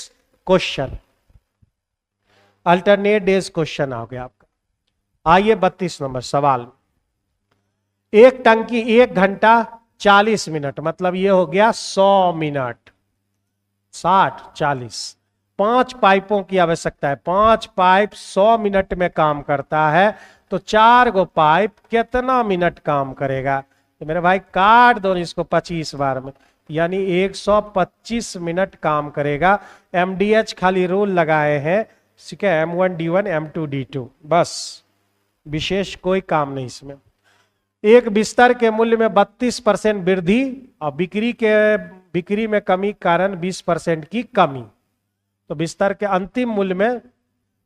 question, alternate days question आ गया आपका। आइए 32 नंबर सवाल। एक टंकी 1 घंटा 40 मिनट, मतलब ये हो गया 100 मिनट। 60 40 5 पाइपों की आवश्यकता है। 5 पाइप 100 मिनट में काम करता है। तो 4 गो पाइप कितना मिनट काम करेगा? तो मेरे भाई काट दो इसको 25 बार में, यानी 125 मिनट काम करेगा। एमडीएच खाली रूल लगाए हैं, ठीक है, M1 D1 M2 D2, बस विशेष कोई काम नहीं इसमें। एक बिस्तर के मूल्य में 32% वृद्धि और बिक्री में कमी कारण 20% की कमी। तो बिस्तर के अंतिम मूल्य में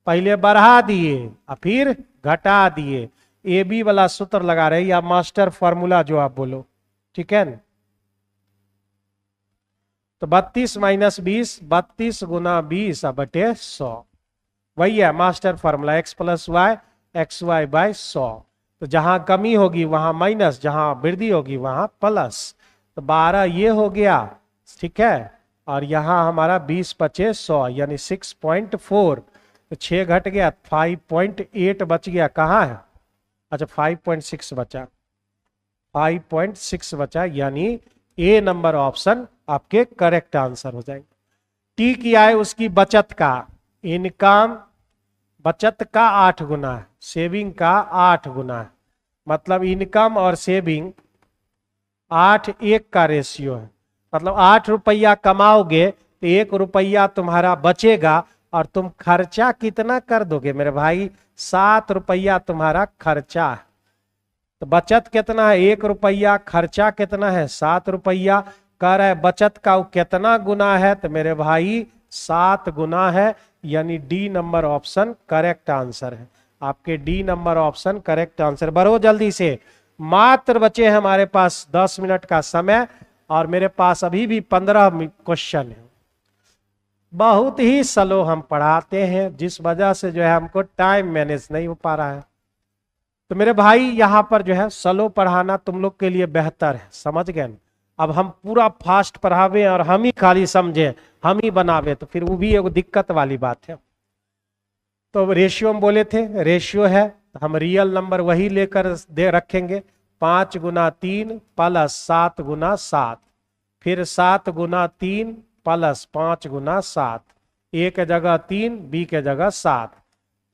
पहले बढ़ा दिए और फिर घटा दिए। ए बी वाला सूत्र लगा रहे या मास्टर फॉर्मूला जो आप बोलो, ठीक है। तो 32 माइनस 20, 32 गुना 20 बटे 100, वही है master formula. x plus y x y by 100। तो जहां कमी होगी वहां माइनस, जहां वृद्धि होगी वहां प्लस। तो 12 ये हो गया, ठीक है, और यहां हमारा 20 पचे 100 यानी 6.4। तो 6 घट गया, 5.8 बच गया। कहाँ है? अच्छा 5.6 बचा, 5.6 बचा, यानी ए नंबर ऑप्शन आपके करेक्ट आंसर हो जाएंगे। टी क्या है? उसकी बचत का, इनकम बचत का 8 गुना है, सेविंग का 8 गुना है। मतलब इनकम और सेविंग 8:1 का रेशियो है। मतलब 8 रुपया कमाओगे तो 1 रुपया तुम्हारा बचेगा और तुम खर्चा कितना कर दोगे मेरे भाई? 7 रुपया तुम्हारा खर्चा है। तो बचत कितना है? 1 रुपया, खर्चा कितना है? 7 रुपया। कह रहा है बचत का कितना गुना है? तो मेरे भाई 7 गुना है, यानी D number option correct answer है। आपके D number option correct answer. बढ़ो जल्दी से, मात्र बचे हमारे पास 10 मिनट का समय और मेरे पास अभी भी 15 क्वेश्चन है। बहुत ही स्लो हम पढ़ाते हैं, जिस वजह से जो है हमको टाइम मैनेज नहीं हो पा रहा है। तो मेरे भाई यहाँ पर जो है स्लो पढ़ाना तुम लोग के लिए बेहतर है, समझ गए? अब हम पूरा फास्ट पढ़ावे और हम ही खाली समझे, हम ही बनावे, तो फिर वो भी एक दिक्कत वाली बात है। तो रेशियो हम बोले थे, रेशियो है तो हम रियल नंबर वही लेकर दे रखेंगे, 5 गुना 3 प्लस 7 गुना 7, फिर 7 गुना 3 प्लस 5 गुना 7, ए के जगह 3, बी के जगह 7,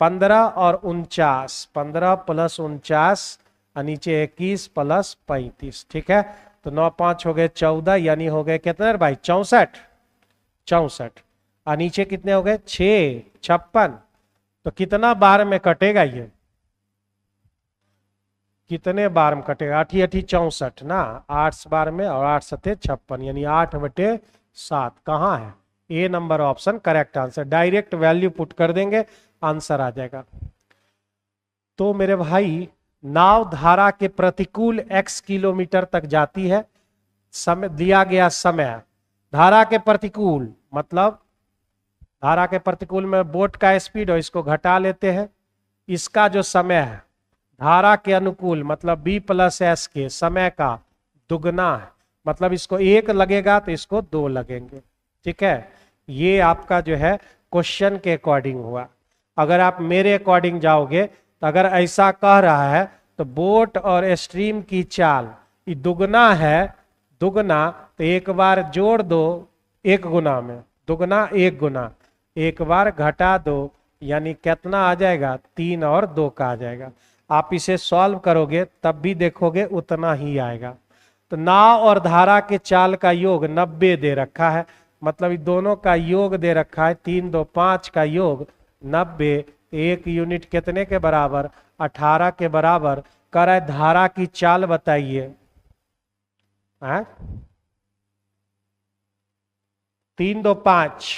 15 और 49, 15 प्लस 49 और नीचे 21 प्लस 35, ठीक है। तो 9 5 हो गए 14, यानी हो गए कितने भाई 64, 64 और नीचे कितने हो गए 6 56। तो कितना बार में कटेगा ये, कितने बार में कटेगा, 8 8 64 ना, 8 बार में और 8 7 56, यानी 8/7 कहाँ है, A number option correct answer. Direct value put कर देंगे, आंसर आ जाएगा। तो मेरे भाई नाव धारा के प्रतिकूल x किलोमीटर तक जाती है, समय दिया गया समय, धारा के प्रतिकूल मतलब धारा के प्रतिकूल में बोट का स्पीड और इसको घटा लेते हैं, इसका जो समय है धारा के अनुकूल मतलब b प्लस एस के समय का दुगना है, मतलब इसको 1 लगेगा तो इसको 2 लगेंगे, ठीक है। ये आपका जो है क्वेश्चन के अकॉर्डिंग हुआ। अगर आप मेरे अकॉर्डिंग जाओगे तो अगर ऐसा कह रहा है तो बोट और स्ट्रीम की चाल ये दुगना है, दुगना तो एक बार जोड़ दो 1 गुना में, दुगना 1 गुना, एक बार घटा दो, यानी कितना आ जाएगा 3 और 2 का आ जाएगा। आप इसे सॉल्व करोगे तब भी देखोगे उतना ही आएगा। तो नाव और धारा के चाल का योग 90 दे रखा है, मतलब दोनों का योग दे रखा है 3 2 5 का योग 90, 1 यूनिट कितने के बराबर 18 के बराबर। कह रहा है धारा की चाल बताइए, 3 2 5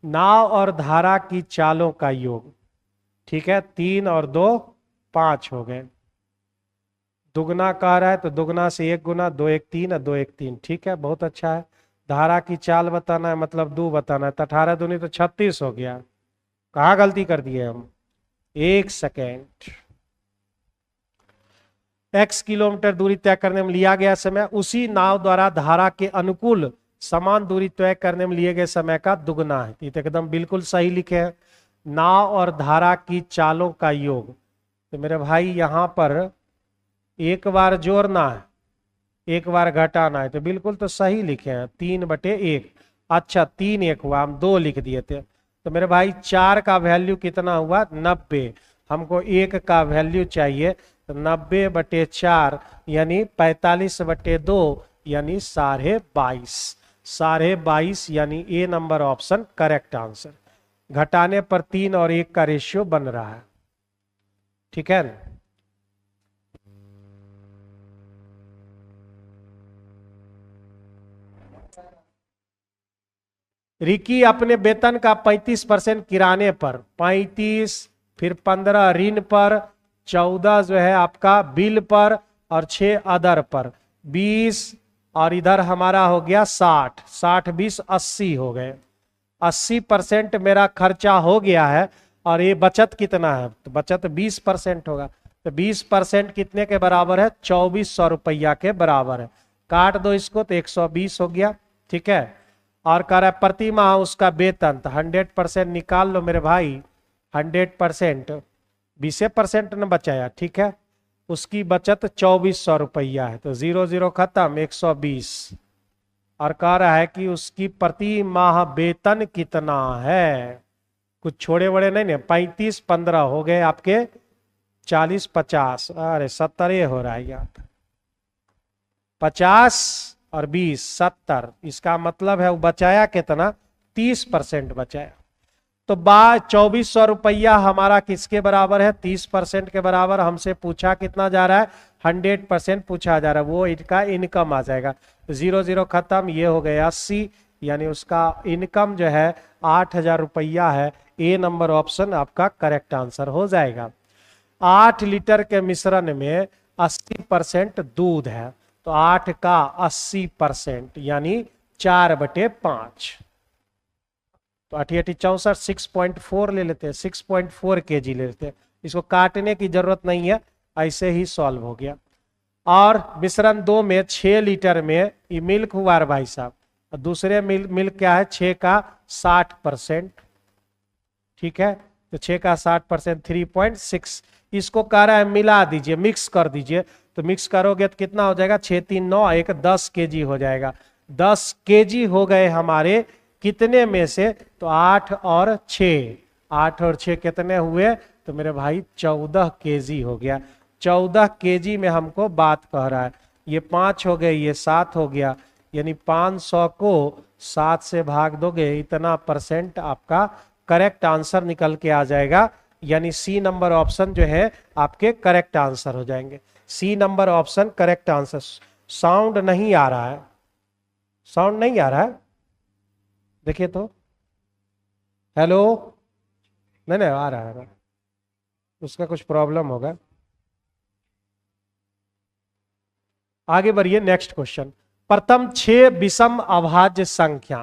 नाव और धारा की चालों का योग, ठीक है, 3 और 2 5 हो गए, दुगना कह रहा है तो दुगना से 1 गुना, 2 1 3 और 2 1 3, ठीक है, बहुत अच्छा है। धारा की चाल बताना है मतलब 2 बताना है, तो 18 दूनी तो 36 हो गया। कहाँ गलती कर दिए हम, 1 सेकेंड। x किलोमीटर दूरी तय करने में लिया गया समय उसी नाव द्वारा धारा के अनुकूल समान दूरी तय करने में लिए गए समय का दुगना है। ये तो एकदम बिल्कुल सही लिखे हैं। नाव और धारा की चालों का योग, तो मेरे भाई यहाँ पर एक बार जोड़ना है, एक बार घटाना है, तो बिल्कुल तो सही लिखे हैं 3/1। अच्छा 3 1 हुआ, हम 2 लिख दिए थे। तो मेरे भाई 4 का वैल्यू कितना हुआ 90, हमको 1 का वैल्यू चाहिए, तो 90/4 यानी 45/2 यानी 22.5, 22.5 यानी A number option correct answer. घटाने पर 3 और 1 का रेशियो बन रहा है, ठीक है। रिकी अपने वेतन का 35% किराने पर, 35 फिर 15 ऋण पर, 14 जो है आपका बिल पर और 6 अदर पर, 20 और इधर हमारा हो गया 60, 60 20 80 हो गए। 80% मेरा खर्चा हो गया है और ये बचत कितना है, तो बचत 20% होगा। तो 20% कितने के बराबर है 2400 रुपया के बराबर है। काट दो इसको तो 120 हो गया, ठीक है। और कह रहा है प्रति माह उसका वेतन, तो 100% निकाल लो मेरे भाई, 100% 20% न बचाया, ठीक है। उसकी बचत 2400 रुपया है, तो 0 0 खत्म 120। और कह रहा है कि उसकी प्रति माह वेतन कितना है, कुछ छोड़े बड़े नहीं, 35 15 हो गए आपके 40 50, अरे 70 हो रहा है यहाँ पे, 50 और 20 70, इसका मतलब है वो बचाया कितना 30% बचाया। तो 2400 रुपया हमारा किसके बराबर है 30% के बराबर। हमसे पूछा कितना जा रहा है 100% पूछा जा रहा है, वो इसका इनकम आ जाएगा। 0 0 खत्म, ये हो गया 80, यानी उसका इनकम जो है 8000 रुपया है। ए नंबर ऑप्शन आपका करेक्ट आंसर हो जाएगा। 8 लीटर के मिश्रण में 80% दूध है, तो 8 का 80% यानी 4/5, तो 8 8 64, 6.4 ले लेते हैं, 6.4 kg ले लेते हैं। इसको काटने की जरूरत नहीं है, ऐसे ही सॉल्व हो गया। और मिश्रण 2 में 6 लीटर में ये मिल्क हुआ है भाई साहब, और दूसरे मिल्क क्या है 6 का 60%, ठीक है, तो 6 का 60% 3.6, इसको कह रहा है मिला दीजिए, मिक्स कर दीजिए, तो मिक्स करोगे तो कितना हो जाएगा 6 3 9 1 10 केजी हो जाएगा। 10 केजी हो गए हमारे कितने में से, तो 8 और 6, 8 और 6 कितने हुए, तो मेरे भाई 14 केजी हो गया। 14 केजी में हमको बात कह रहा है, ये 5 हो गए, ये 7 हो गया, यानी 500 को 7 से भाग दोगे इतना परसेंट आपका करेक्ट आंसर निकल के आ जाएगा। यानी सी नंबर ऑप्शन जो है आपके करेक्ट आंसर हो जाएंगे। C number option correct answer. Sound नहीं आ रहा है, साउंड नहीं आ रहा है, देखिए तो, हेलो, नहीं नहीं आ रहा है, उसका कुछ प्रॉब्लम होगा। आगे बढ़िए, नेक्स्ट क्वेश्चन। प्रथम 6 विषम अभाज्य संख्या,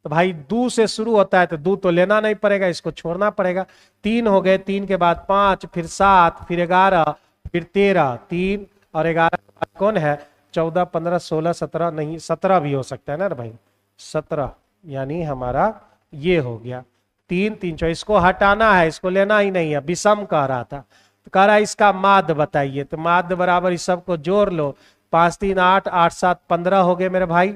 तो भाई 2 से शुरू होता है तो 2 तो लेना नहीं पड़ेगा, इसको छोड़ना पड़ेगा। 3 हो गए, 3 के बाद 5, फिर 7, फिर 11, फिर 13, 3 और 11 कौन है 14 15 16 17, नहीं 17 भी हो सकता है ना भाई, 17 यानी हमारा ये हो गया 3 3 4, इसको हटाना है, इसको लेना ही नहीं है, विषम कह रहा था, तो कह रहा है इसका माध्य बताइए, तो माध्य बराबर इस सबको जोड़ लो, 5 3 8, 8 7 15 हो गए मेरे भाई,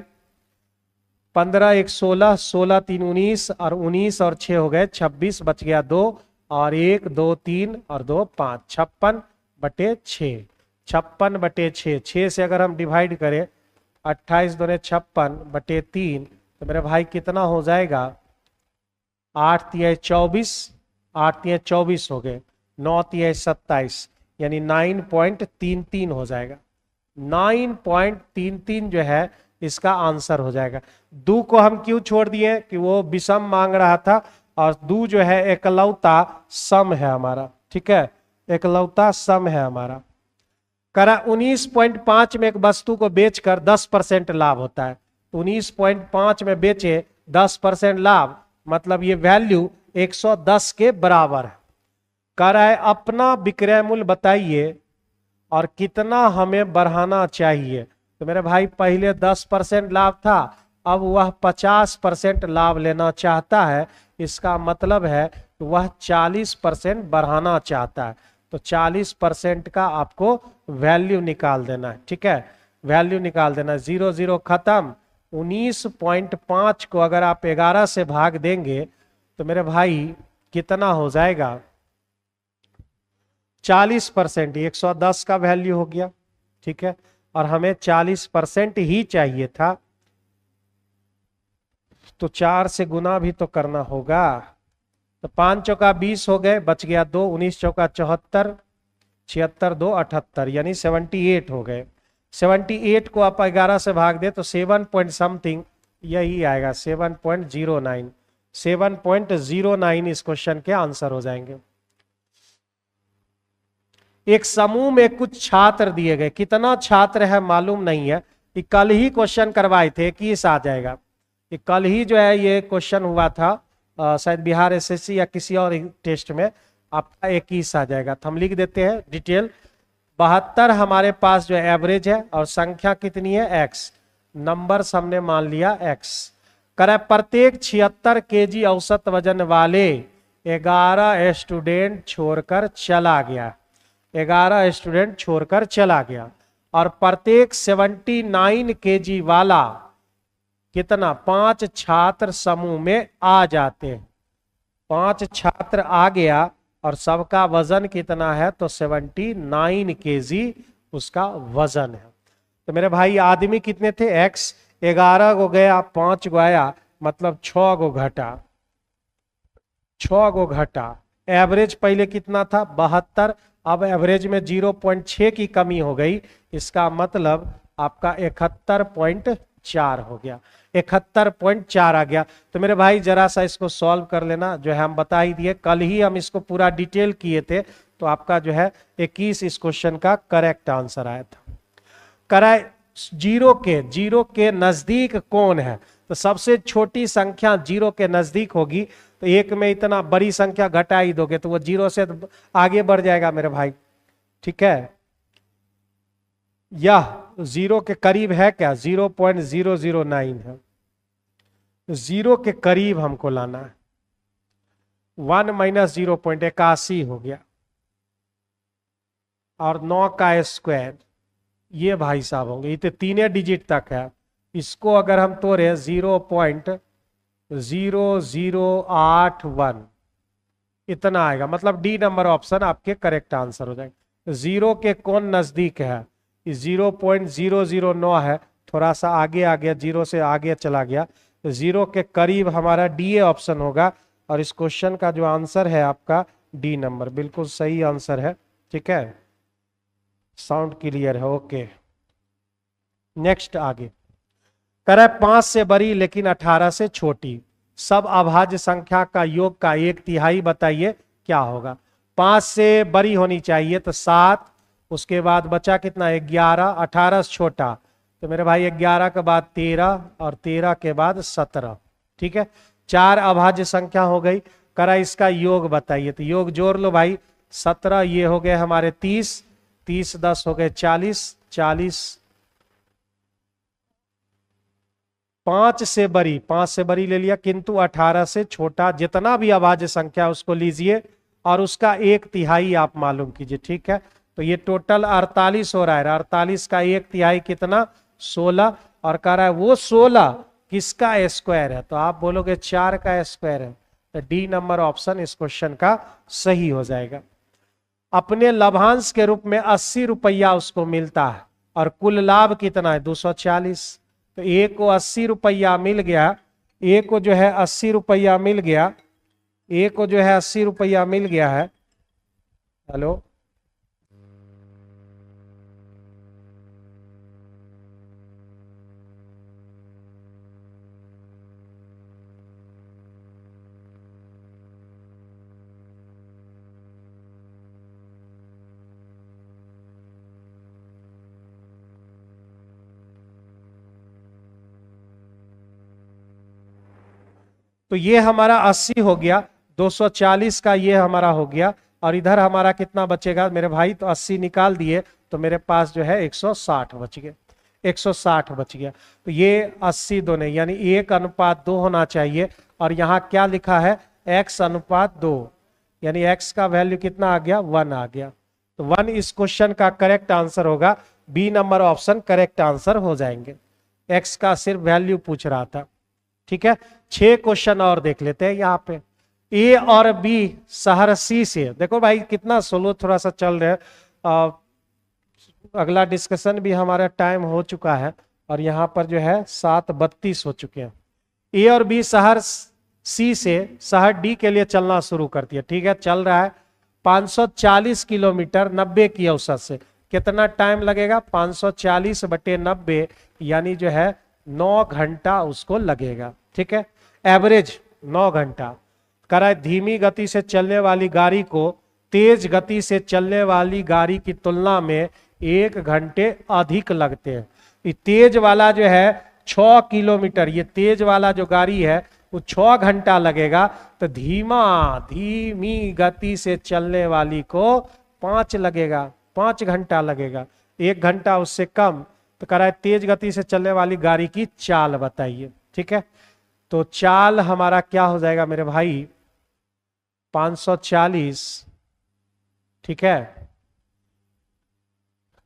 15 1 16, 16 3 19 और 19 और 6 हो गए 26, बच गया 2 और 1 2 3 और 2 5, 56 बटे 6, 56 बटे 6, 6 से अगर हम डिवाइड करें 28 दूने 56 बटे 3, तो मेरे भाई कितना हो जाएगा 8 तिहाई 24, 8 तिहाई 24 हो गए, 9 तिहाई 27, यानी 9.33 हो जाएगा। 9.33 जो है इसका आंसर हो जाएगा। 2 को हम क्यों छोड़ दिए कि वो विषम मांग रहा था, और 2 जो है एकलौता सम है हमारा, ठीक है, एकलौता सम है हमारा। करा 19.5 में एक वस्तु को बेचकर 10% लाभ होता है, 19.5 में बेचे 10% लाभ, मतलब ये वैल्यू 110 के बराबर है। कह रहा है अपना विक्रय मूल्य बताइए और कितना हमें बढ़ाना चाहिए, तो मेरे भाई पहले 10% लाभ था, अब वह 50% लाभ लेना चाहता है, इसका मतलब है कि वह 40% बढ़ाना चाहता है, तो 40% का आपको वैल्यू निकाल देना है, ठीक है, वैल्यू निकाल देना, 0 0 खत्म। 19.5 को अगर आप 11 से भाग देंगे तो मेरे भाई कितना हो जाएगा 40%, 110 का वैल्यू हो गया, ठीक है, और हमें 40% ही चाहिए था, तो 4 से गुना भी तो करना होगा, तो 5 चौका 20 हो गए, बच गया 2, 19 चौका 74, 76 2 78, यानी 78 हो गए। 78 को आप 11 से भाग दे तो 7 पॉइंट समथिंग यही आएगा, 7.09, 7.09 इस क्वेश्चन के आंसर हो जाएंगे। एक समूह में कुछ छात्र दिए गए, कितना छात्र है मालूम नहीं है, कि कल ही क्वेश्चन करवाए थे, 21 आ जाएगा, कि कल ही जो है ये क्वेश्चन हुआ था, शायद बिहार एसएससी या किसी और टेस्ट में, आपका 21 आ जाएगा, तो हम लिख देते हैं डिटेल। 72 हमारे पास जो एवरेज है, और संख्या कितनी है x, नंबर हमने मान लिया x। करे प्रत्येक 76 केजी औसत वजन वाले 11 स्टूडेंट छोड़कर चला गया, 11 स्टूडेंट छोड़कर चला गया, और प्रत्येक 79 केजी वाला कितना 5 छात्र समूह में आ जाते हैं, 5 छात्र आ गया, और सबका वजन कितना है, तो 79 केजी उसका वजन है। तो मेरे भाई आदमी कितने थे x, 11 को गया, 5 को आया, मतलब 6 को घटा, 6 को घटा। एवरेज पहले कितना था 72, अब एवरेज में 0.6 की कमी हो गई, इसका मतलब आपका 71.4 हो गया, 71.4 आ गया। तो मेरे भाई जरा सा इसको सॉल्व कर लेना, जो है हम बता ही दिए, कल ही हम इसको पूरा डिटेल किए थे, तो आपका जो है 21 इस क्वेश्चन का करेक्ट आंसर आया था। कराए जीरो के नजदीक कौन है, तो सबसे छोटी संख्या 0 के नजदीक होगी, तो एक में इतना बड़ी संख्या घटा ही दोगे तो वो 0 से आगे बढ़ जाएगा मेरे भाई, ठीक है। यह 0 के करीब है क्या? 0.009 है, 0 के करीब हमको लाना है। 1 माइनस 0.81 हो गया, और 9 का स्क्वायर, ये भाई साहब होंगे, ये तो 3 डिजिट तक है। इसको अगर हम तोड़े 0.0081 इतना आएगा, मतलब डी नंबर ऑप्शन आपके करेक्ट आंसर हो जाएगा। 0 के कौन नजदीक है? 0.009 है, थोड़ा सा आगे आ गया, 0 से आगे चला गया, तो 0 के करीब हमारा डी ऑप्शन होगा। और इस क्वेश्चन का जो आंसर है आपका डी नंबर, बिल्कुल सही आंसर है। ठीक है, साउंड क्लियर है? ओके, नेक्स्ट आगे कह रहा है 5 से बड़ी लेकिन 18 से छोटी सब अभाज्य संख्या का योग का 1/3 बताइए क्या होगा? 5 से बड़ी होनी चाहिए तो 7, उसके बाद बचा कितना? 11, 18 से छोटा तो मेरे भाई 11 के बाद 13 और 13 के बाद 17। ठीक है, 4 अभाज्य संख्या हो गई। करा इसका योग बताइए, तो योग जोड़ लो भाई। 17 ये हो गए हमारे 30, 30 10 हो गए 40, 40 5 से बड़ी, 5 से बड़ी ले लिया, किंतु 18 से छोटा जितना भी अभाज्य संख्या उसको लीजिए और उसका 1/3 आप मालूम कीजिए। ठीक है, तो ये टोटल 48 हो रहा है। 48 का 1/3 कितना? 16। और कह रहा है वो 16 किसका स्क्वायर है? तो आप बोलोगे 4 का स्क्वायर है, तो डी नंबर ऑप्शन इस क्वेश्चन का सही हो जाएगा। अपने लाभांश के रूप में 80 रुपया उसको मिलता है और कुल लाभ कितना है? 240। तो ए को 80 रुपया मिल गया, ए को जो है 80 रुपया मिल गया, ए को जो है 80 रुपया मिल गया है। हेलो, तो ये हमारा 80 हो गया, 240 का ये हमारा हो गया, और इधर हमारा कितना बचेगा मेरे भाई? तो 80 निकाल दिए तो मेरे पास जो है 160 बच गए, 160 बच गया। तो ये 80 दोनों यानी 1:2 होना चाहिए। और यहाँ क्या लिखा है? x/2, यानी x का वैल्यू कितना आ गया? 1 आ गया। तो 1 इस क्वेश्चन का करेक्ट आंसर होगा। B number option correct answer हो जाएंगे। x का सिर्फ वैल्यू पूछ रहा था। ठीक है, 6 क्वेश्चन और देख लेते हैं यहाँ पे। ए और बी शहर सी से, देखो भाई कितना स्लो थोड़ा सा चल रहे हैं। अगला डिस्कशन भी हमारा टाइम हो चुका है और यहाँ पर जो है 7:32 हो चुके हैं। ए और बी शहर सी से शहर डी के लिए चलना शुरू करती है। ठीक है, चल रहा है 540 किलोमीटर 90 की औसत से। कितना टाइम लगेगा? 540/90 यानी जो है 9 घंटा उसको लगेगा। ठीक है, एवरेज 9 घंटा। करा धीमी गति से चलने वाली गाड़ी को तेज गति से चलने वाली गाड़ी की तुलना में 1 घंटे अधिक लगते हैं। ये तेज वाला जो है 6 किलोमीटर, ये तेज वाला जो गाड़ी है वो 6 घंटा लगेगा, तो धीमी गति से चलने वाली को 5 लगेगा, 5 घंटा लगेगा, 1 घंटा उससे कम। तो कह रहा है तेज गति से चलने वाली गाड़ी की चाल बताइए। ठीक है, तो चाल हमारा क्या हो जाएगा मेरे भाई? 540। ठीक है,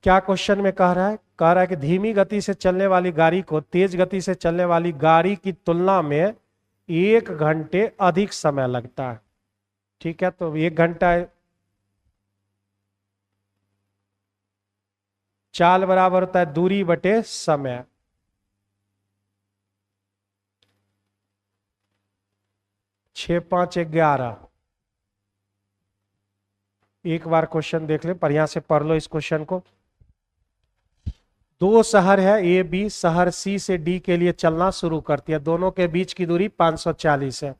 क्या क्वेश्चन में कह रहा है? कह रहा है कि धीमी गति से चलने वाली गाड़ी को तेज गति से चलने वाली गाड़ी की तुलना में 1 घंटे अधिक समय लगता है। ठीक है, तो 1 घंटा, चाल बराबर होता है दूरी बटे समय। छः 5 11। एक बार क्वेश्चन देख ले, पर यहां से पढ़ लो इस क्वेश्चन को। 2 शहर है ए बी, शहर सी से डी के लिए चलना शुरू करती है। दोनों के बीच की दूरी 540 है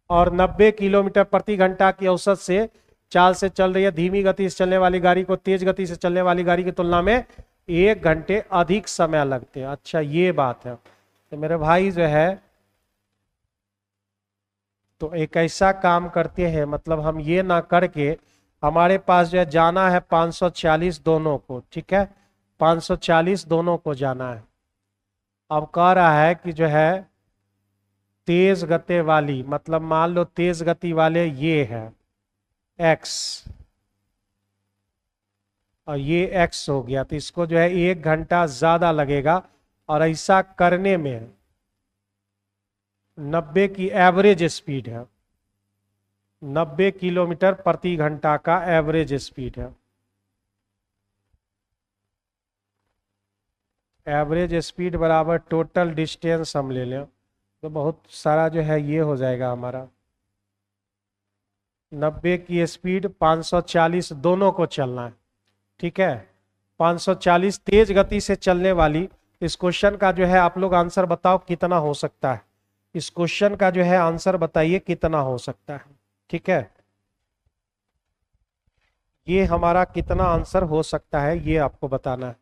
और 90 किलोमीटर प्रति घंटा की औसत से चाल से चल रही है। धीमी गति से चलने वाली गाड़ी को तेज गति से चलने वाली गाड़ी की तुलना में 1 घंटे अधिक समय लगते हैं। अच्छा, ये बात है। तो मेरे भाई जो है, तो एक ऐसा काम करते हैं, मतलब हम ये ना करके, हमारे पास जो है जाना है 540 दोनों को। ठीक है, 540 दोनों को जाना है। अब कह रहा है कि जो है तेज गति वाली, मतलब मान लो तेज गति वाले ये है x, और ये x हो गया, तो इसको जो है 1 घंटा ज्यादा लगेगा। और ऐसा करने में 90 की एवरेज स्पीड है, 90 किलोमीटर प्रति घंटा का एवरेज स्पीड है। एवरेज स्पीड बराबर टोटल डिस्टेंस हम ले लें तो बहुत सारा जो है ये हो जाएगा हमारा। 90 की स्पीड 540 दोनों को चलना है, ठीक है। 540 तेज गति से चलने वाली, इस क्वेश्चन का जो है आप लोग आंसर बताओ कितना हो सकता है। इस क्वेश्चन का जो है आंसर बताइए कितना हो सकता है, ठीक है। ये हमारा कितना आंसर हो सकता है ये आपको बताना है।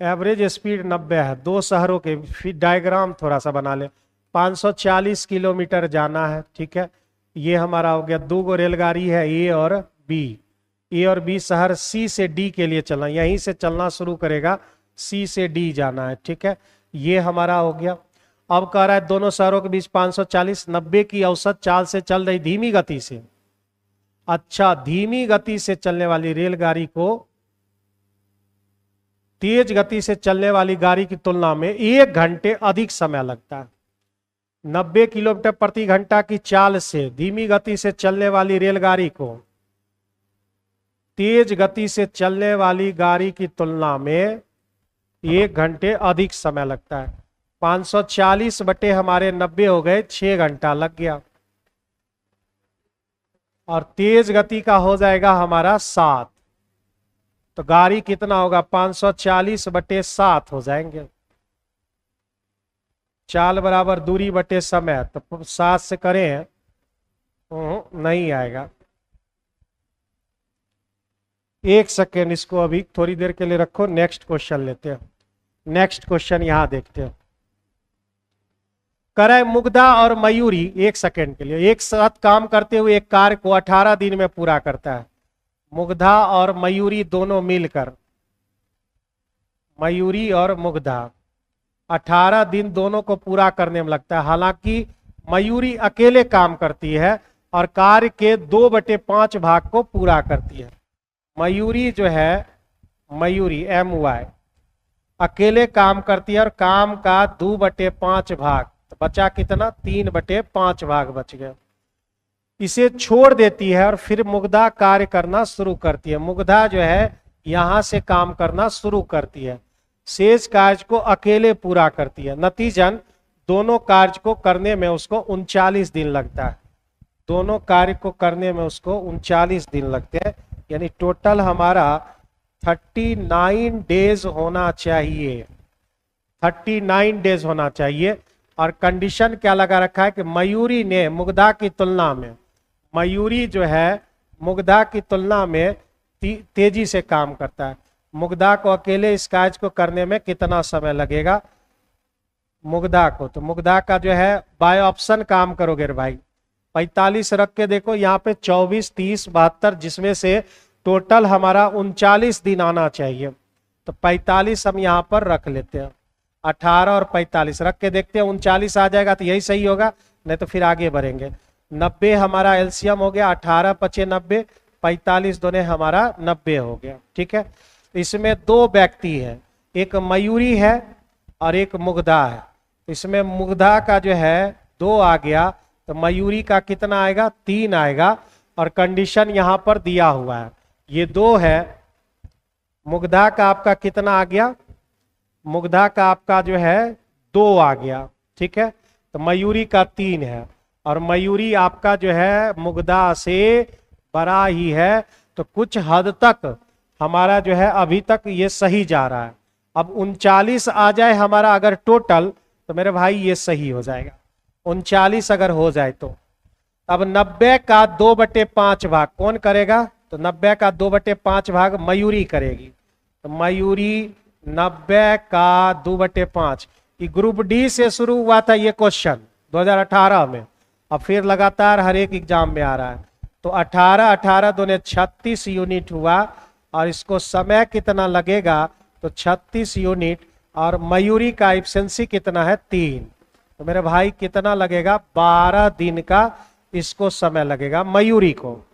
एवरेज स्पीड 90 है, दो शहरों के, फिर डायग्राम थोड़ा सा बना ले। 540 किलोमीटर जाना है, ठीक है। ये हमारा हो गया, दो गो रेलगाड़ी है ए और बी। ए और बी शहर सी से डी के लिए चलना, यहीं से चलना शुरू करेगा, सी से डी जाना है, ठीक है। ये हमारा हो गया। अब कह रहा है दोनों शहरों के बीच 540, 90 की औसत चाल से चल रही धीमी गति से। अच्छा, धीमी गति से चलने वाली रेलगाड़ी को तेज गति से चलने वाली गाड़ी की तुलना में 1 घंटे अधिक समय लगता है। 90 किलोमीटर प्रति घंटा की चाल से धीमी गति से चलने वाली रेलगाड़ी को तेज गति से चलने वाली गाड़ी की तुलना में 1 घंटे अधिक समय लगता है। 540 बटे हमारे 90 हो गए, 6 घंटा लग गया। और तेज गति का हो जाएगा हमारा 7, तो गाड़ी कितना होगा, 540 बटे 7 हो जाएंगे। चाल बराबर दूरी बटे समय, तो 7 से करें नहीं आएगा। 1 सेकेंड, इसको अभी थोड़ी देर के लिए रखो, नेक्स्ट क्वेश्चन लेते हैं। नेक्स्ट क्वेश्चन यहां देखते हैं। करे मुग्धा और मयूरी 1 सेकेंड के लिए एक साथ काम करते हुए एक कार्य को 18 दिन में पूरा करता है। मुग्धा और मयूरी दोनों मिलकर, मयूरी और मुग्धा 18 दिन दोनों को पूरा करने में लगता है। हालांकि मयूरी अकेले काम करती है और कार्य के 2/5 भाग को पूरा करती है। मयूरी जो है, मयूरी MY अकेले काम करती है और काम का 2/5 भाग, तो बचा कितना, 3/5 भाग बच गया। इसे छोड़ देती है और फिर मुग्धा कार्य करना शुरू करती है। मुग्धा जो है यहां से काम करना शुरू करती है, शेष कार्य को अकेले पूरा करती है। नतीजन दोनों कार्य को करने में उसको 39 दिन लगता है। दोनों कार्य को करने में उसको 39 दिन लगते हैं, यानी टोटल हमारा 39 डेज होना चाहिए। 39 डेज होना चाहिए। और कंडीशन क्या लगा रखा है कि मयूरी ने मुग्धा की तुलना में, मयूरी जो है मुग्धा की तुलना में तेजी से काम करता है। मुग्धा को अकेले इस कार्य को करने में कितना समय लगेगा मुग्धा को, तो मुग्धा का जो है बाय ऑप्शन काम करोगे रे भाई। 45 रख के देखो, यहाँ पे 24, 30, 72, जिसमें से टोटल हमारा 39 दिन आना चाहिए। तो 45 हम यहाँ पर रख लेते हैं। 18 और 45 रख के देखते हैं, 39 आ जाएगा तो यही सही होगा, नहीं तो फिर आगे बढ़ेंगे। 90 हमारा एलसीएम हो गया, 18 × 90, 45 दोने हमारा 90 हो गया, ठीक है। इसमें 2 व्यक्ति है, एक मयूरी है और एक मुग्धा है। इसमें मुग्धा का जो है 2 आ गया, तो मयूरी का कितना आएगा, 3 आएगा। और कंडीशन यहाँ पर दिया हुआ है, ये 2 है। मुग्धा का आपका कितना आ गया, मुग्धा का आपका जो है 2 आ गया, ठीक है। तो मयूरी का 3 है, और मयूरी आपका जो है मुग्धा से बड़ा ही है। तो कुछ हद तक हमारा जो है अभी तक ये सही जा रहा है। अब 39 आ जाए हमारा अगर टोटल, तो मेरे भाई ये सही हो जाएगा। 39 अगर हो जाए तो अब 90 का 2/5 भाग कौन करेगा, तो 90 का 2/5 भाग मयूरी करेगी। तो मयूरी 90 का 2/5, ये ग्रुप डी से शुरू हुआ था ये क्वेश्चन 2018 में, अब फिर लगातार हर एक एग्जाम में आ रहा है। तो 18 18 दूने 36 यूनिट हुआ, और इसको समय कितना लगेगा, तो 36 यूनिट, और मयूरी का एफिशिएंसी कितना है 3, तो मेरे भाई कितना लगेगा, 12 दिन का इसको समय लगेगा मयूरी को।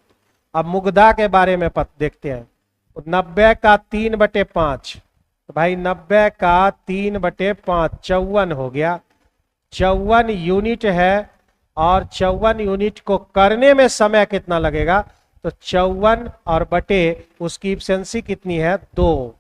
अब मुग्धा के बारे में देखते हैं। तो 90 का 3/5, तो भाई 90 का 3/5 54 हो गया, 54 यूनिट है, और 54 यूनिट को करने में समय कितना लगेगा, तो 54 और बटे उसकी एफिशिएंसी कितनी है 2,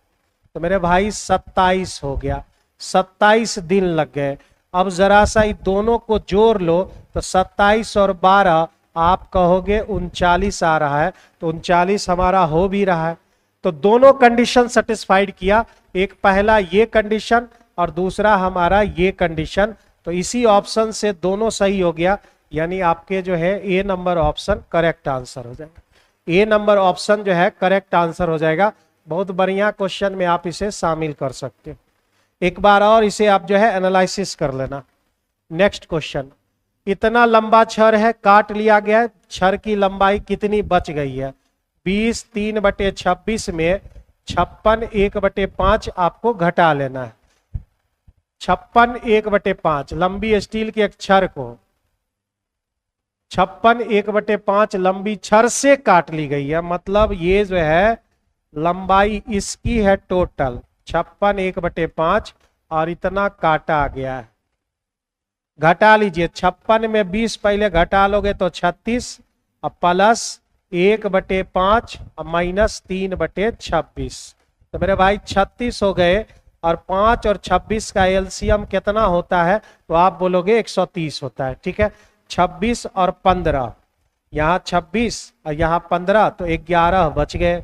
तो मेरे भाई 27 हो गया, 27 दिन लग गए। अब जरा सा दोनों को जोड़ लो, तो 27 और 12 आप कहोगे 39 आ रहा है, तो 39 हमारा हो भी रहा है। तो दोनों कंडीशन सेटिस्फाइड किया, एक पहला ये कंडीशन और दूसरा हमारा ये कंडीशन, तो इसी ऑप्शन से दोनों सही हो गया, यानी आपके जो है A number option correct answer हो जाएगा। ए नंबर ऑप्शन जो है करेक्ट आंसर हो जाएगा। बहुत बढ़िया क्वेश्चन में आप इसे शामिल कर सकते हो। एक बार और इसे आप जो है एनालिसिस कर लेना। नेक्स्ट क्वेश्चन, इतना लंबा छर है, काट लिया गया है, छर की लंबाई कितनी बच गई है, 20 3/26 में 56 1/5 आपको घटा लेना है। 56 1/5 लंबी स्टील के एक छर को 56 1/5 लंबी छर से काट ली गई है, मतलब ये जो है लंबाई इसकी है टोटल 56 1/5, और इतना काटा गया है। घटा लीजिए, 56 में 20 पहले घटा लोगे तो 36, अब प्लस 1/5 और माइनस 3/26, तो मेरे भाई 36 हो गए। और 5 और 26 का एलसीएम कितना होता है, तो आप बोलोगे 130 होता है। ठीक है, 26 और 15, यहाँ 26 और यहाँ 15, तो 11 बच गए।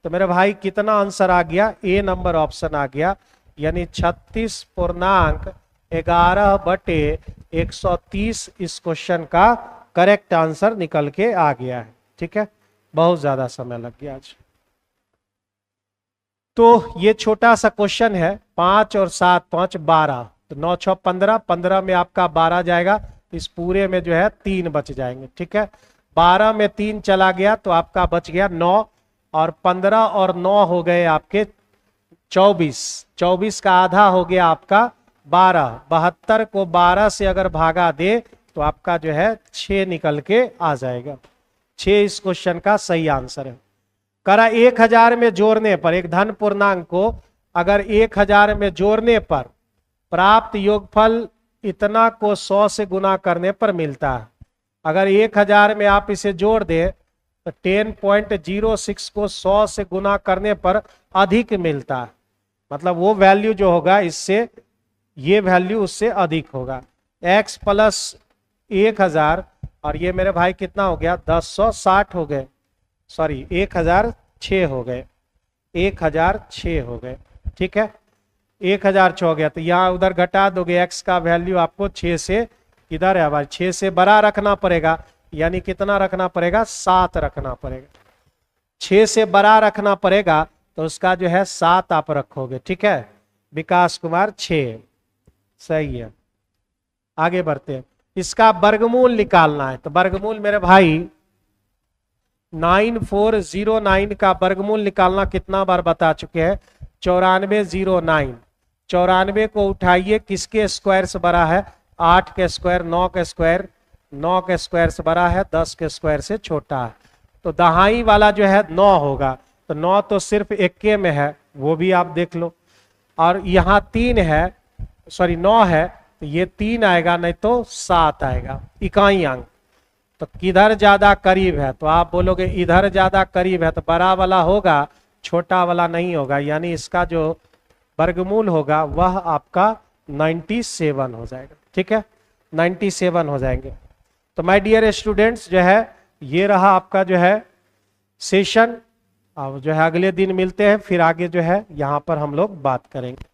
तो मेरे भाई कितना आंसर आ गया, ए नंबर ऑप्शन आ गया, यानी 36.11/130 इस क्वेश्चन का करेक्ट आंसर निकल के आ गया है। ठीक है, बहुत ज्यादा समय लग गया आज। तो ये छोटा सा क्वेश्चन है, 5 और 7 5 12, तो 9 6 15, 15 में आपका 12 जाएगा, इस पूरे में जो है 3 बच जाएंगे। ठीक है, 12 में 3 चला गया तो आपका बच गया 9, और 15 और 9 हो गए आपके 24, 24 का आधा हो गया आपका 12, 72 को 12 से अगर भागा दे तो आपका जो है 6 निकल के आ जाएगा। 6 इस क्वेश्चन का सही आंसर है। करा 1000 में जोड़ने पर, एक धन पूर्णांक को अगर 1000 में जोड़ने पर प्राप्त योगफल इतना को 100 से गुना करने पर मिलता है। अगर 1000 में आप इसे जोड़ दें तो 10.06 को 100 से गुना करने पर अधिक मिलता है, मतलब वो वैल्यू जो होगा इससे ये वैल्यू उससे अधिक होगा। x प्लस 1000, और ये मेरे भाई कितना हो गया 1060 हो गए, सॉरी 1006 हो गए, 1006 हो गए। ठीक है, 1006 हो गया, तो यहाँ उधर घटा दोगे, x का वैल्यू आपको 6 से इधर है भाई 6 से बड़ा रखना पड़ेगा, यानी कितना रखना पड़ेगा 7 रखना पड़ेगा। 6 से बड़ा रखना पड़ेगा तो उसका जो है 7 आप रखोगे। ठीक है, विकास कुमार 6 सही है। आगे बढ़ते हैं, इसका वर्गमूल निकालना है। तो वर्गमूल मेरे भाई 9409 का वर्गमूल निकालना कितना बार बता चुके हैं, 9409। 94 को उठाइए, किसके स्क्वायर से बड़ा है, 8 के स्क्वायर, 9 के स्क्वायर, 9 के स्क्वायर से बड़ा है, 10 के स्क्वायर से छोटा है। तो दहाई वाला जो है 9 होगा, तो 9 तो सिर्फ इक्के में है, वो भी आप देख लो। और यहाँ 3 है, सॉरी 9 है, तो ये 3 आएगा, नहीं तो 7 आएगा इकाई अंक। तो किधर ज्यादा करीब है, तो आप बोलोगे इधर ज्यादा करीब है, तो बड़ा वाला होगा, छोटा वाला नहीं होगा, यानी इसका जो वर्गमूल होगा वह आपका 97 हो जाएगा। ठीक है, 97 हो जाएंगे। तो माय डियर स्टूडेंट्स जो है ये रहा आपका जो है सेशन। अब जो है अगले दिन मिलते हैं, फिर आगे जो है यहाँ पर हम लोग बात करेंगे।